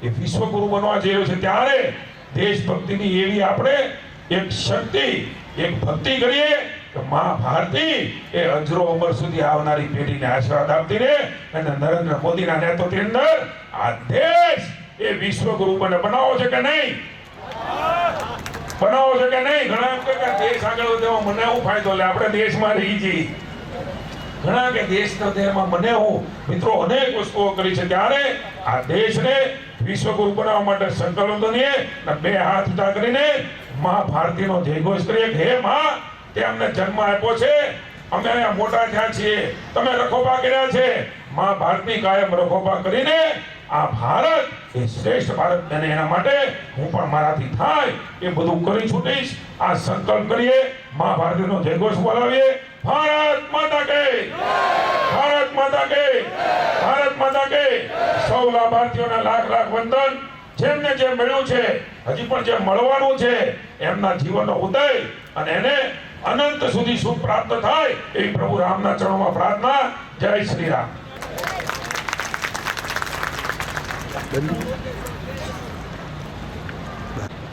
એ વિશ્વગુરુ બનવા જઈ રહ્યો છે. ત્યારે દેશભક્તિની એવી આપણે એક શક્તિ, એક ભક્તિ કરીએ કે મા ભારતી એ અજરો અમર સુધી આવનારી પેઢીને આશીર્વાદ આપતી રહે. અને નરેન્દ્ર મોદીના નેતૃત્વ અંદર આ દેશ એ વિશ્વગુરુ બનાવો છે કે નહીં? બનાવો છે કે નહીં? ઘણા એમ કે દેશ આગળ વધે મને શું ફાયદો? લે આપણે દેશમાં રહી જઈએ. ઘણા કે દેશના દેહમાં મને હું. મિત્રો અનેક વસ્તુઓ કરી છે. ત્યારે આ દેશને વિશ્વગુરુ બનાવવા માટે સંકલ્પ બનીએ અને બે હાથ ઊંચા કરીને મા ભારતીનો જયઘોષ કરીએ કે હે મા, તે અમને જન્મ આપ્યો છે, અમે અહીંયા મોટા થયા છીએ, તમે રખોપા કર્યા છે. મા ભારતી કાયમ રખોપા કરીને આ ભારત એ શ્રેષ્ઠ ભારત બને એના માટે હું પણ મારાથી થાય એ બધું કરી છૂટીશ. આ સંકલ્પ કરીએ, મા ભારતીનો જયઘોષ બોલાવીએ. ભારત માતા કે, ભારત માતા કે, ભારત માતા કે. સૌ લાભાર્થીઓને લાખ લાખ વંદન. જેમને જે મળ્યું છે, હજી પણ જે મળવાનું છે, એમના જીવનનો ઉદય અને એને અનંત સુધી સુખ પ્રાપ્ત થાય એવી પ્રભુ રામના ચરણોમાં પ્રાર્થના. જય શ્રી રામ.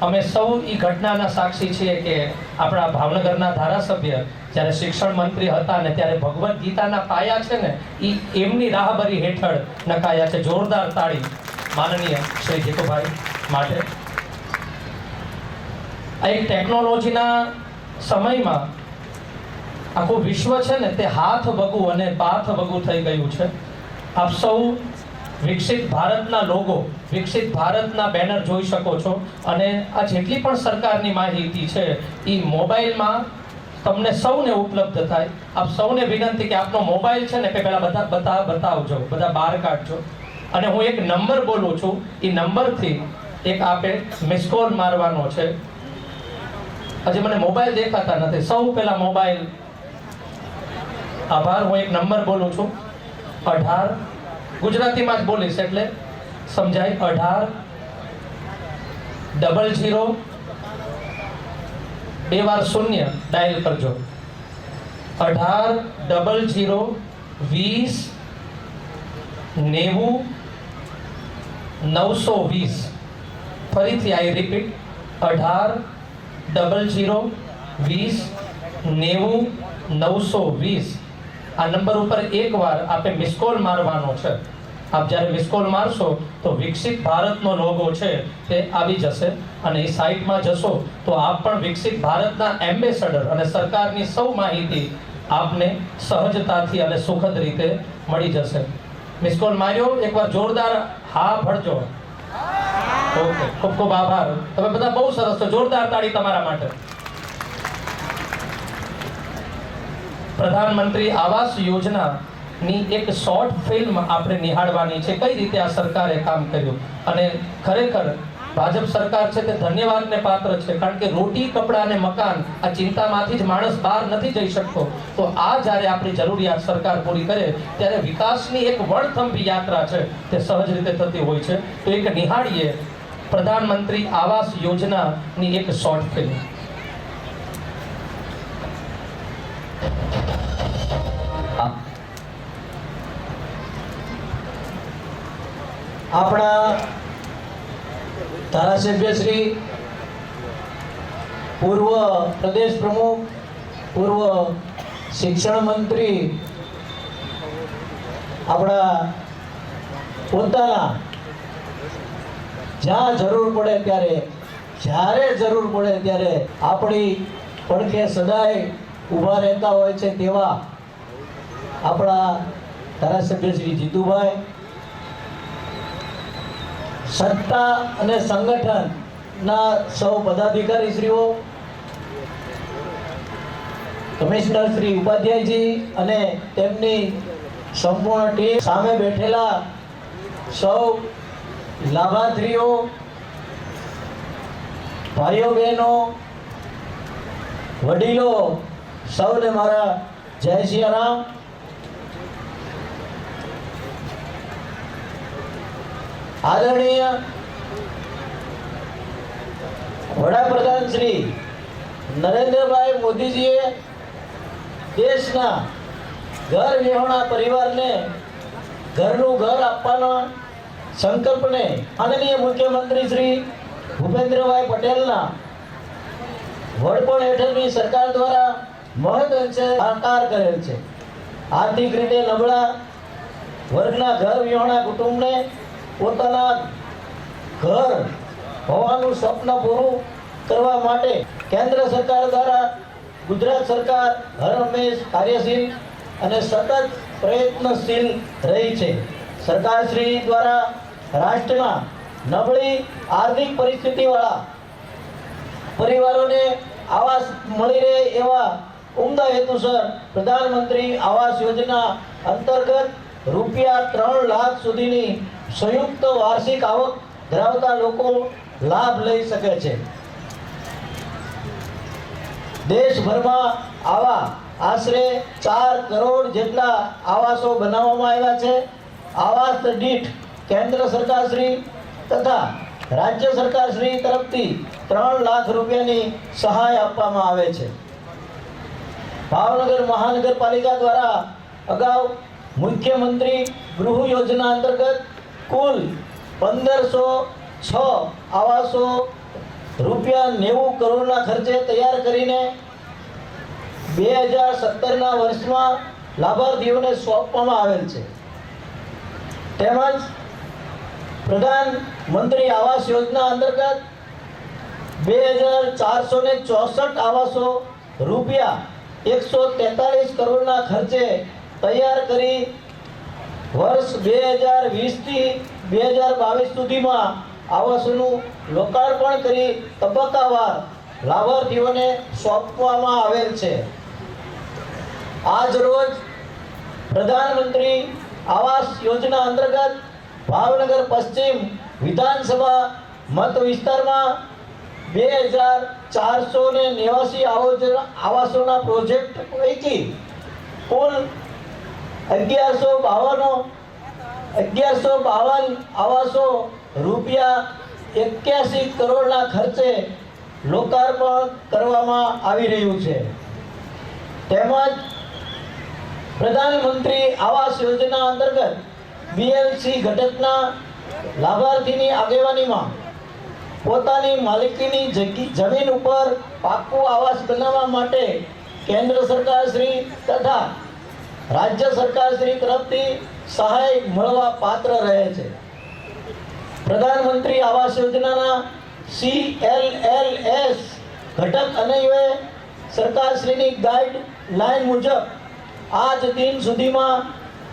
અમે સૌ એ ઘટનાના સાક્ષી છીએ કે આપણા ભાવનગરના ધારાસભ્ય જ્યારે શિક્ષણ મંત્રી હતા ને ત્યારે ભગવદ્ ગીતાના પાયા છે ને એ એમની રાહબરી હેઠળ નખાયા છે. જોરદાર તાળી માનનીય શ્રી જીતુભાઈ માટે. આ એક ટેકનોલોજીના સમયમાં આખું વિશ્વ છે ને તે હાથ વગુ અને પાથ વગુ થઈ ગયું છે. આપ સૌ વિકસિત ભારતના લોગો, વિકસિત ભારતના બેનર જોઈ શકો છો. અને આ જેટલી પણ સરકારની માહિતી છે એ મોબાઈલમાં તમને સૌને ઉપલબ્ધ થાય. આપ સૌને વિનંતી કે આપનો મોબાઈલ છે ને કે પહેલા બધા બતાવજો, બધા બહાર કાઢજો. અને હું એક નંબર બોલું છું, એ નંબરથી એક આપે મિસ કોલ મારવાનો છે. હજી મને મોબાઈલ દેખાતા નથી. સૌ પહેલા મોબાઈલ. આભાર. હું એક નંબર બોલું છું, 18, ગુજરાતીમાં જ બોલીશ એટલે સમજાય. 18 00 2 વાર 0 ડાયલ કરજો. 18 00 20 90 920. ફરીથી આઈ રિપીટ, 18 00 20 90 920. આ નંબર ઉપર એકવાર આપે મિસ કોલ મારવાનો છે. આપ જ્યારે મિસ કોલ મારશો તો વિકસિત ભારતનો લોગો છે તે આવી જશે. અને એ સાઇટમાં જશો તો આપ પણ વિકસિત ભારતના એમ્બેસેડર અને સરકારની સૌ માહિતી આપને સહજતાથી અને સુખદ રીતે મળી જશે. મિસ કોલ માર્યો? એકવાર જોરદાર હા ભરજો. ઓકે, ખૂબ ખૂબ આભાર. તમે બધા બહુ સરસ છો. જોરદાર તાળી તમારા માટે. પ્રધાનમંત્રી આવાસ યોજનાની એક શોર્ટ ફિલ્મ આપણે નિહાળવાની છે, કઈ રીતે આ સરકારે કામ કર્યું. અને ખરેખર ભાજપ સરકાર છે તે ધન્યવાદને પાત્ર છે. કારણ કે રોટી, કપડાં અને મકાન આ ચિંતામાંથી જ માણસ બહાર નથી જઈ શકતો. તો આ જ્યારે આપણી જરૂરિયાત સરકાર પૂરી કરે ત્યારે વિકાસની એક વડથંભી યાત્રા છે તે સહજ રીતે થતી હોય છે. તો એક નિહાળીએ પ્રધાનમંત્રી આવાસ યોજનાની એક શોર્ટ ફિલ્મ. આપણા ધારાસભ્ય શ્રી, પૂર્વ પ્રદેશ પ્રમુખ, પૂર્વ શિક્ષણ મંત્રી આપણા પોતાના જ્યાં જરૂર પડે ત્યારે, જ્યારે જરૂર પડે ત્યારે આપણી પડખે સદાય ઊભા રહેતા હોય છે તેવા આપણા ધારાસભ્ય શ્રી જીતુભાઈ, સત્તા અને સંગઠનના સૌ પદાધિકારીશ્રીઓ, કમિશનર શ્રી ઉપાધ્યાયજી અને તેમની સંપૂર્ણ ટીમ, સામે બેઠેલા સૌ લાભાર્થીઓ, ભાઈઓ બહેનો, વડીલો, સૌને મારા જય સિયારામ. આદરણીય વડાપ્રધાન શ્રી નરેન્દ્રભાઈ મોદીજીએ દેશના ઘર વિહોણા પરિવારને ઘરનું ઘર આપવાના સંકલ્પને માનનીય મુખ્યમંત્રી શ્રી ભૂપેન્દ્રભાઈ પટેલના વડપણ હેઠળની સરકાર દ્વારા મહદઅંશે સાકાર કરેલ છે. આર્થિક રીતે નબળા વર્ગના ઘર વિહોણા કુટુંબને પોતાના ઘર હોવાનું સ્વપ્ન પૂરું કરવા માટે કેન્દ્ર સરકાર દ્વારા ગુજરાત સરકાર હર હંમેશ કાર્યશીલ અને સતત પ્રયત્નશીલ રહી છે. સરકારશ્રી દ્વારા રાષ્ટ્રના નબળી આર્થિક પરિસ્થિતિવાળા પરિવારોને આવાસ મળી રહે એવા ઉમદા હેતુસર પ્રધાનમંત્રી આવાસ યોજના અંતર્ગત રૂપિયા 3 લાખ સુધીની સંયુક્ત વાર્ષિક આવક ધરાવતા લોકો લાભ લઈ શકે છે. દેશભરમાં આવા આશરે 4 કરોડ જેટલા આવાસો બનાવવામાં આવ્યા છે. આવાસ દીઠ કેન્દ્ર સરકારશ્રી તથા રાજ્ય સરકારશ્રી તરફથી 3 લાખ રૂપિયાની સહાય આપવામાં આવે છે. ભાવનગર મહાનગરપાલિકા દ્વારા અગાઉ મુખ્યમંત્રી ગૃહ યોજના અંતર્ગત કુલ 1506 આવાસો રૂપિયા 90 કરોડના ખર્ચે તૈયાર કરીને 2017ના વર્ષમાં લાભાર્થીઓને સોંપવામાં આવેલ છે. તેમજ પ્રધાનમંત્રી આવાસ યોજના અંતર્ગત 2464 આવાસો રૂપિયા 143 કરોડના ખર્ચે તૈયાર કરી વર્ષ 2020 થી 2022 સુધીમાં આવાસોનું લોકાર્પણ કરી તબક્કાવાર લાભાર્થીઓને સોંપવામાં આવેલ છે. આજ રોજ પ્રધાનમંત્રી આવાસ યોજના અંતર્ગત ભાવનગર પશ્ચિમ વિધાનસભા મત વિસ્તારમાં 2489 આવાસોના પ્રોજેક્ટ પૈકી કુલ 1152 આવાસો રૂપિયા 81 કરોડના ખર્ચે લોકાર્પણ કરવામાં આવી રહ્યું છે. તેમજ પ્રધાનમંત્રી આવાસ યોજના અંતર્ગત બીએલસી ઘટકના લાભાર્થીની આગેવાનીમાં પોતાની માલિકીની જમીન ઉપર પાકું આવાસ બનાવવા માટે કેન્દ્ર સરકારશ્રી તથા રાજ્ય સરકારશ્રી તરફથી સહાય મળવા પાત્ર રહે છે. પ્રધાનમંત્રી આવાસ યોજનાના CLLS ઘટક અન્વયે સરકારશ્રીની ગાઈડલાઈન મુજબ આજ દિન સુધીમાં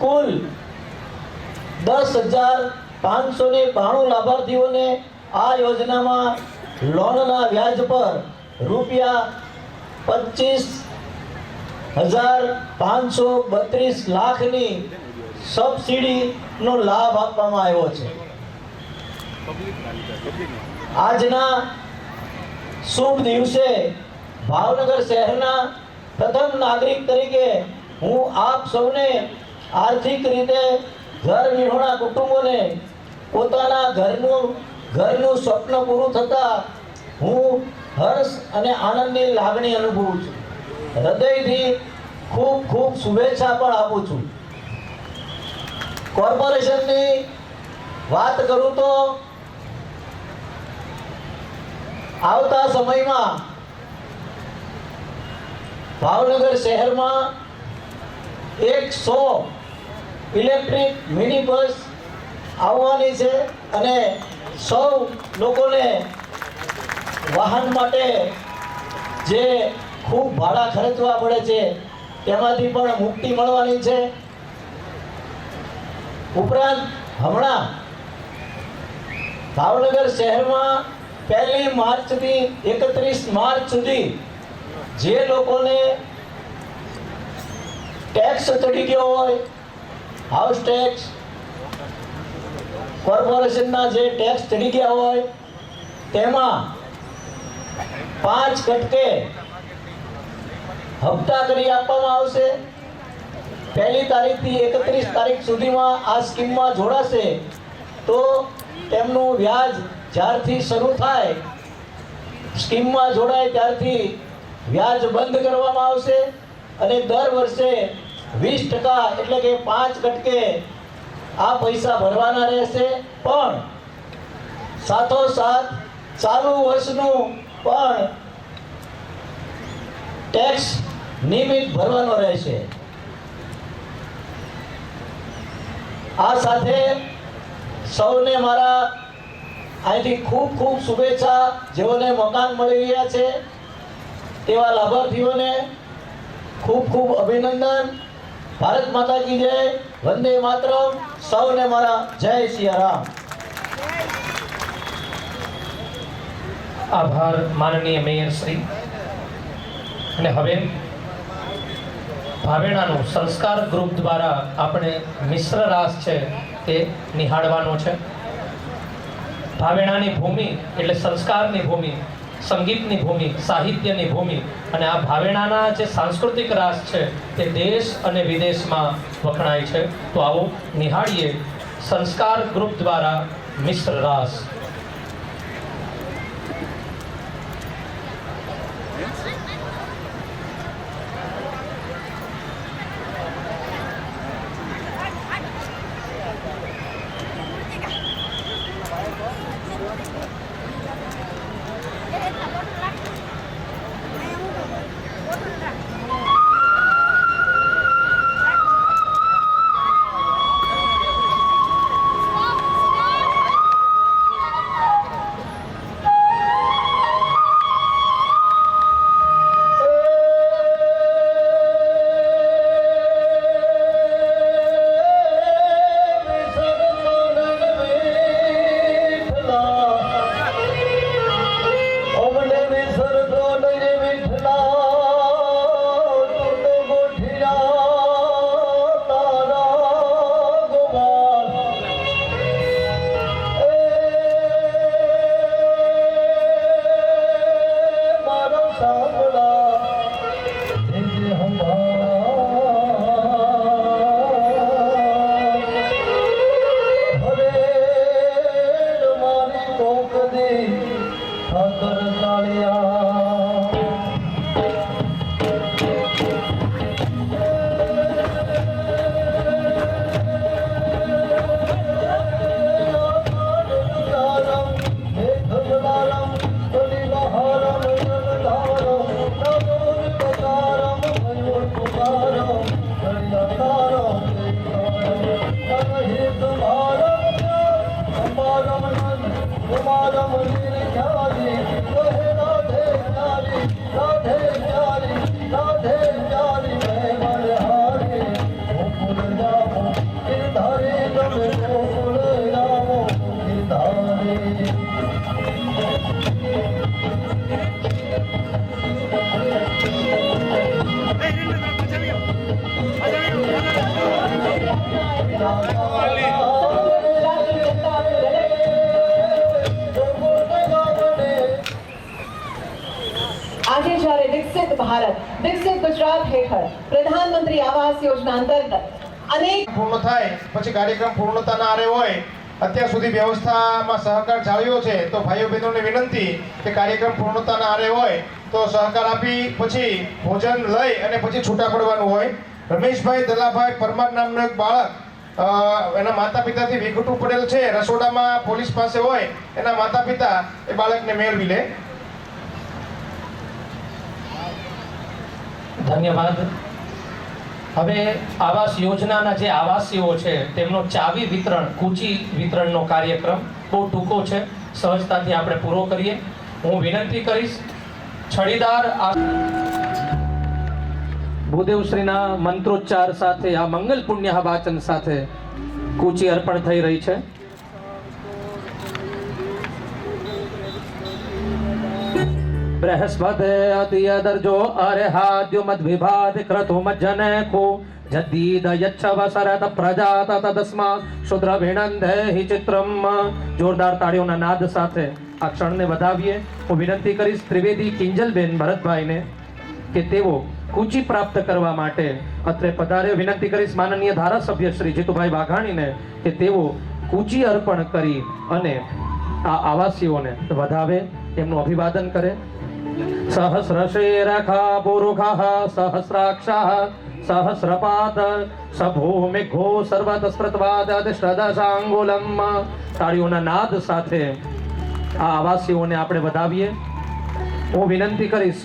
કુલ 10,592 લાભાર્થીઓને આ યોજનામાં લોનના વ્યાજ પર રૂપિયા 25,532 લાખની સબસિડીનો લાભ આપવામાં આવ્યો છે. આજના શુભ દિવસે ભાવનગર શહેરના પ્રથમ નાગરિક તરીકે હું આપ સૌને આર્થિક રીતે ઘર વિહોણા કુટુંબોને પોતાના ઘરનું સ્વપ્ન પૂરું થતા હું હર્ષ અને આનંદની લાગણી અનુભવું છું. હૃદયથી ખૂબ ખૂબ શુભેચ્છા પણ આપું છું. કોર્પોરેશનની વાત કરું તો આવતા સમયમાં ભાવનગર શહેરમાં 100 ઇલેક્ટ્રિક મિની બસ આવવાની છે અને સૌ લોકોને વાહન માટે જે ખૂબ ભાડા ખર્ચવા પડે છે તેમાંથી પણ મુક્તિ મળવાની છે. ઉપરાંત હમણાં ભાવનગર શહેરમાં 1 માર્ચથી 31 માર્ચ સુધી જે લોકોને ટેક્સ ચડી ગયો હોય, હાઉસ ટેક્સ, કોર્પોરેશનના જે ટેક્સ ચડી ગયા હોય તેમાં 5 કટકે હપ્તા કરી આપવામાં આવશે. 1 તારીખથી 31 તારીખ સુધીમાં આ સ્કીમમાં જોડાશે તો તેમનું વ્યાજ જ્યારથી શરૂ થાય, સ્કીમમાં જોડાય ત્યારથી વ્યાજ બંધ કરવામાં આવશે અને દર વર્ષે 20% એટલે કે 5 કટકે આ પૈસા ભરવાના રહેશે. પણ સાથોસાથ ચાલુ વર્ષનું પણ ટેક્સ નિયમિત ભરવાનો રહેશે. આ સાથે સૌને મારા અહીંથી ખૂબ ખૂબ શુભેચ્છા. જેઓને મકાન મળી રહ્યા છે તેવા લાભાર્થીઓને ખૂબ ખૂબ અભિનંદન. ભારત માતા કી જય, વંદે માતરમ. સૌને મારા જય સિયારામ. આભાર માનનીય મેયર શ્રી. અને હવે ભાવેણાનું સંસ્કાર ગ્રુપ દ્વારા આપણે મિશ્ર રાસ છે તે નિહાળવાનો છે. ભાવેણાની ભૂમિ એટલે સંસ્કારની ભૂમિ, સંગીતની ભૂમિ, સાહિત્યની ભૂમિ. અને આ ભાવેણાના જે સાંસ્કૃતિક રાસ છે તે દેશ અને વિદેશમાં વખણાય છે. તો આવો નિહાળીએ સંસ્કાર ગ્રુપ દ્વારા મિશ્ર રાસ. આજે જ્યારે વિકસિત ભારત, વિકસિત ગુજરાત હેઠળ પ્રધાનમંત્રી આવાસ યોજના અંતર્ગત અનેક પૂર્ણ થાય પછી કાર્યક્રમ પૂર્ણતાના આરે હોય, અત્યાર સુધી વ્યવસ્થામાં સહકાર ચાલ્યો છે, તો ભાઈઓ બહેનોને વિનંતી કે કાર્યક્રમ પૂર્ણતાના આરે હોય તો સહકાર આપી પછી ભોજન લઈ અને પછી છૂટા પડવાનું હોય. રમેશભાઈ દલાભાઈ પરમાર નામનો એક બાળક એના માતા પિતાથી વિખૂટું પડેલ છે, રસોડામાં પોલીસ પાસે હોય, એના માતા પિતા એ બાળકને મેળવી લે. ધન્યવાદ. હવે આવાસ યોજનાના જે આવાસીઓ છે તેમનો ચાવી વિતરણ, કૂચી વિતરણનો કાર્યક્રમ બહુ ટૂંકો છે, સહજતાથી આપણે પૂરો કરીએ. હું વિનંતી કરીશ છડીદાર ભૂદેવશ્રીના મંત્રોચ્ચાર સાથે, આ મંગલ પુણ્ય વાચન સાથે કૂચી અર્પણ થઈ રહી છે. બૃહસ્પતે અતિય દર્જો અર્હાદ્યુ મદ વિભાદ ક્રતુ મજ્જને કો જદીદ યચ્છવ શરત પ્રજાત તદસ્માત શુદ્ર વિનંદે હિ ચિત્રમ. જોરદાર તાળીઓના નાદ સાથે આ ક્ષણને વધાવીએ. હું વિનંતી કરીશ ત્રિવેદી કિંજલબેન ભરતભાઈને કે તેઓ કૂચી પ્રાપ્ત કરવા માટે અત્રે પધારે. વિનંતી કરીશ માનનીય ધારાસભ્ય શ્રી જીતુભાઈ વાઘાણીને કે તેઓ કૂચી અર્પણ કરી અને આ આવાસીઓને વધાવે, એમનું અભિવાદન કરે. સહસ્રશેરખા પુરુષઃ સહસ્રાક્ષઃ સહસ્રપાદ સભૂમિઘો સર્વતસ્પ્રતવાદિષ્ટદશાંગુલમ. તાળીઓના નાદ સાથે આ આવાસીઓને આપણે વધાવીએ. હું વિનંતી કરીશ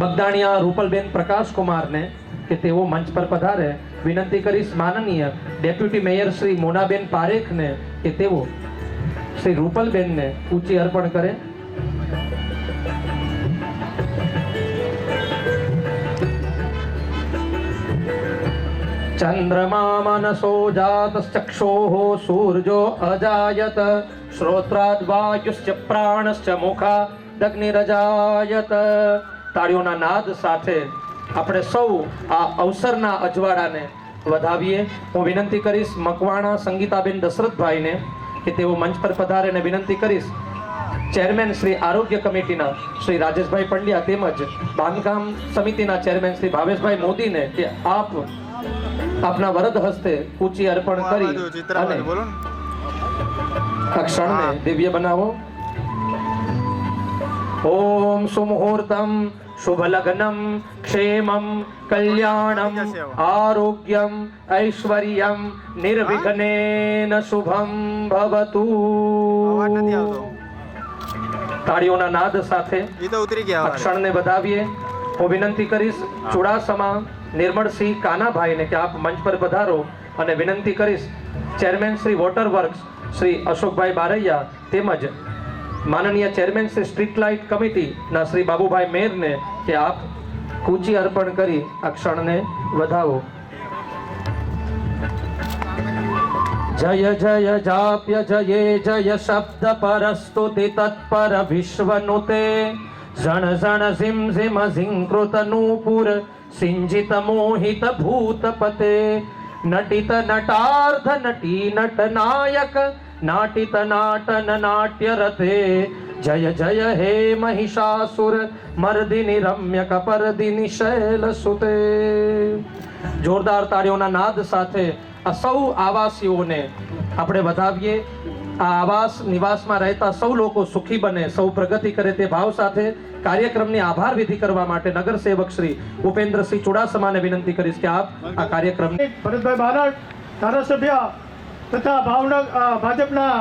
બગદાણિયા રૂપલબેન પ્રકાશકુમારને કે તેઓ મંચ પર પધારે. વિનંતી કરીશ માનનીય ડેપ્યુટી મેયર શ્રી મોનાબેન પારેખને કે તેઓ શ્રી રૂપલબેનને કૂચી અર્પણ કરે. ચંદ્રમા મનસો જાતશ્ચક્ષોઃ સૂર્જો અજાયત શ્રોત્રાદ વાયુશ્ચ પ્રાણશ્ચ મુખાદગ્નિરજાયત. તાળીઓના નાદ સાથે આપણે સૌ આ અવસરના અજવાળાને વધાવીએ. હું વિનંતી કરીશ મકવાણા સંગીતાબેન દશરથભાઈને કે તેઓ મંચ પર પધારે અને વિનંતી કરીશ ચેરમેન શ્રી આરોગ્ય કમિટીના શ્રી રાજેશભાઈ પંડ્યા તેમજ બાંધકામ સમિતિના ચેરમેન શ્રી ભાવેશભાઈ મોદીને કે આપના વરદ હસ્તે કૂચી અર્પણ કરી અને આ ક્ષણને દિવ્ય બનાવો. ઓમ સુમુહૂર્તમ શુભ લગ્નમ ક્ષેમમ કલ્યાણમ આરોગ્યમ ઐશ્વર્યમ નિર્વિઘ્નેન શુભમ ભવતુ. તાળીઓના નાદ સાથે આ ક્ષણને વધાવીએ. હું વિનંતી કરીશ ચુડાસમા નિર્મળસિંહ કાનાભાઈને કે આપ મંચ પર પધારો અને વિનંતી કરીશ chairman Shri water works Shri Ashokbhai Baraiya તેમજ માનનીય ચેરમેન શ્રી સ્ટ્રીટ લાઇટ કમિટીના શ્રી બાબુભાઈ મેરને કે આપ કૂચી અર્પણ કરી આ ક્ષણને વધાવો. જય જય જાપ્ય જયે જય શબ્દ પરસ્તુતિ તત્પર વિશ્વનુતે ઝણ ઝણ ઝિમ ઝિમ ઝિંકૃત નૂપુર સિંજિત મોહિત ભૂતપતે નટિત નટાર્ધ નટી નટ નાયક નાટિત નાટન નાટ્ય રથે જય જય હે મહિષાસુર મર્દિની રમ્ય કપર્દિની શૈલ સુતે. જોરદાર તાળીઓના નાદ સાથે આ સૌ આવાસીઓને આપણે વધાવીએ. આ આવાસ નિવાસમાં રહેતા સૌ લોકો સુખી બને, સૌ પ્રગતિ કરે તે ભાવ સાથે કાર્યક્રમની આભાર વિધિ કરવા માટે નગર સેવક શ્રી ઉપેન્દ્રસિંહ ચુડાસમાને વિનંતી કરીશ કે આપ આ કાર્યક્રમ. ભરતભાઈ બારડ ધારાસભ્ય તથા ભાજપના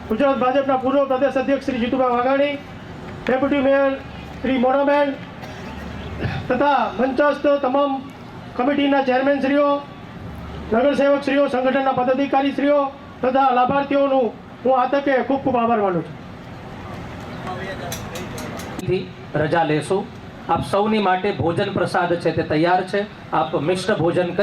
ગુજરાત ભાજપના પૂર્વ પ્રદેશ અધ્યક્ષ શ્રી જીતુભાઈ વાઘાણી, ડેપ્યુટી મેયર શ્રી મોનાબેન તથા મંચસ્થ તમામ કમિટીના ચેરમેનશ્રીઓ, નગરસેવકશ્રીઓ, સંગઠનના પદાધિકારીશ્રીઓ તથા લાભાર્થીઓનું હું આ તકે ખૂબ ખૂબ આભાર માનું છું. રજા લેશું. આપ સૌની માટે ભોજન પ્રસાદ છે તે તૈયાર છે. આપ મિશ્ર ભોજન કરી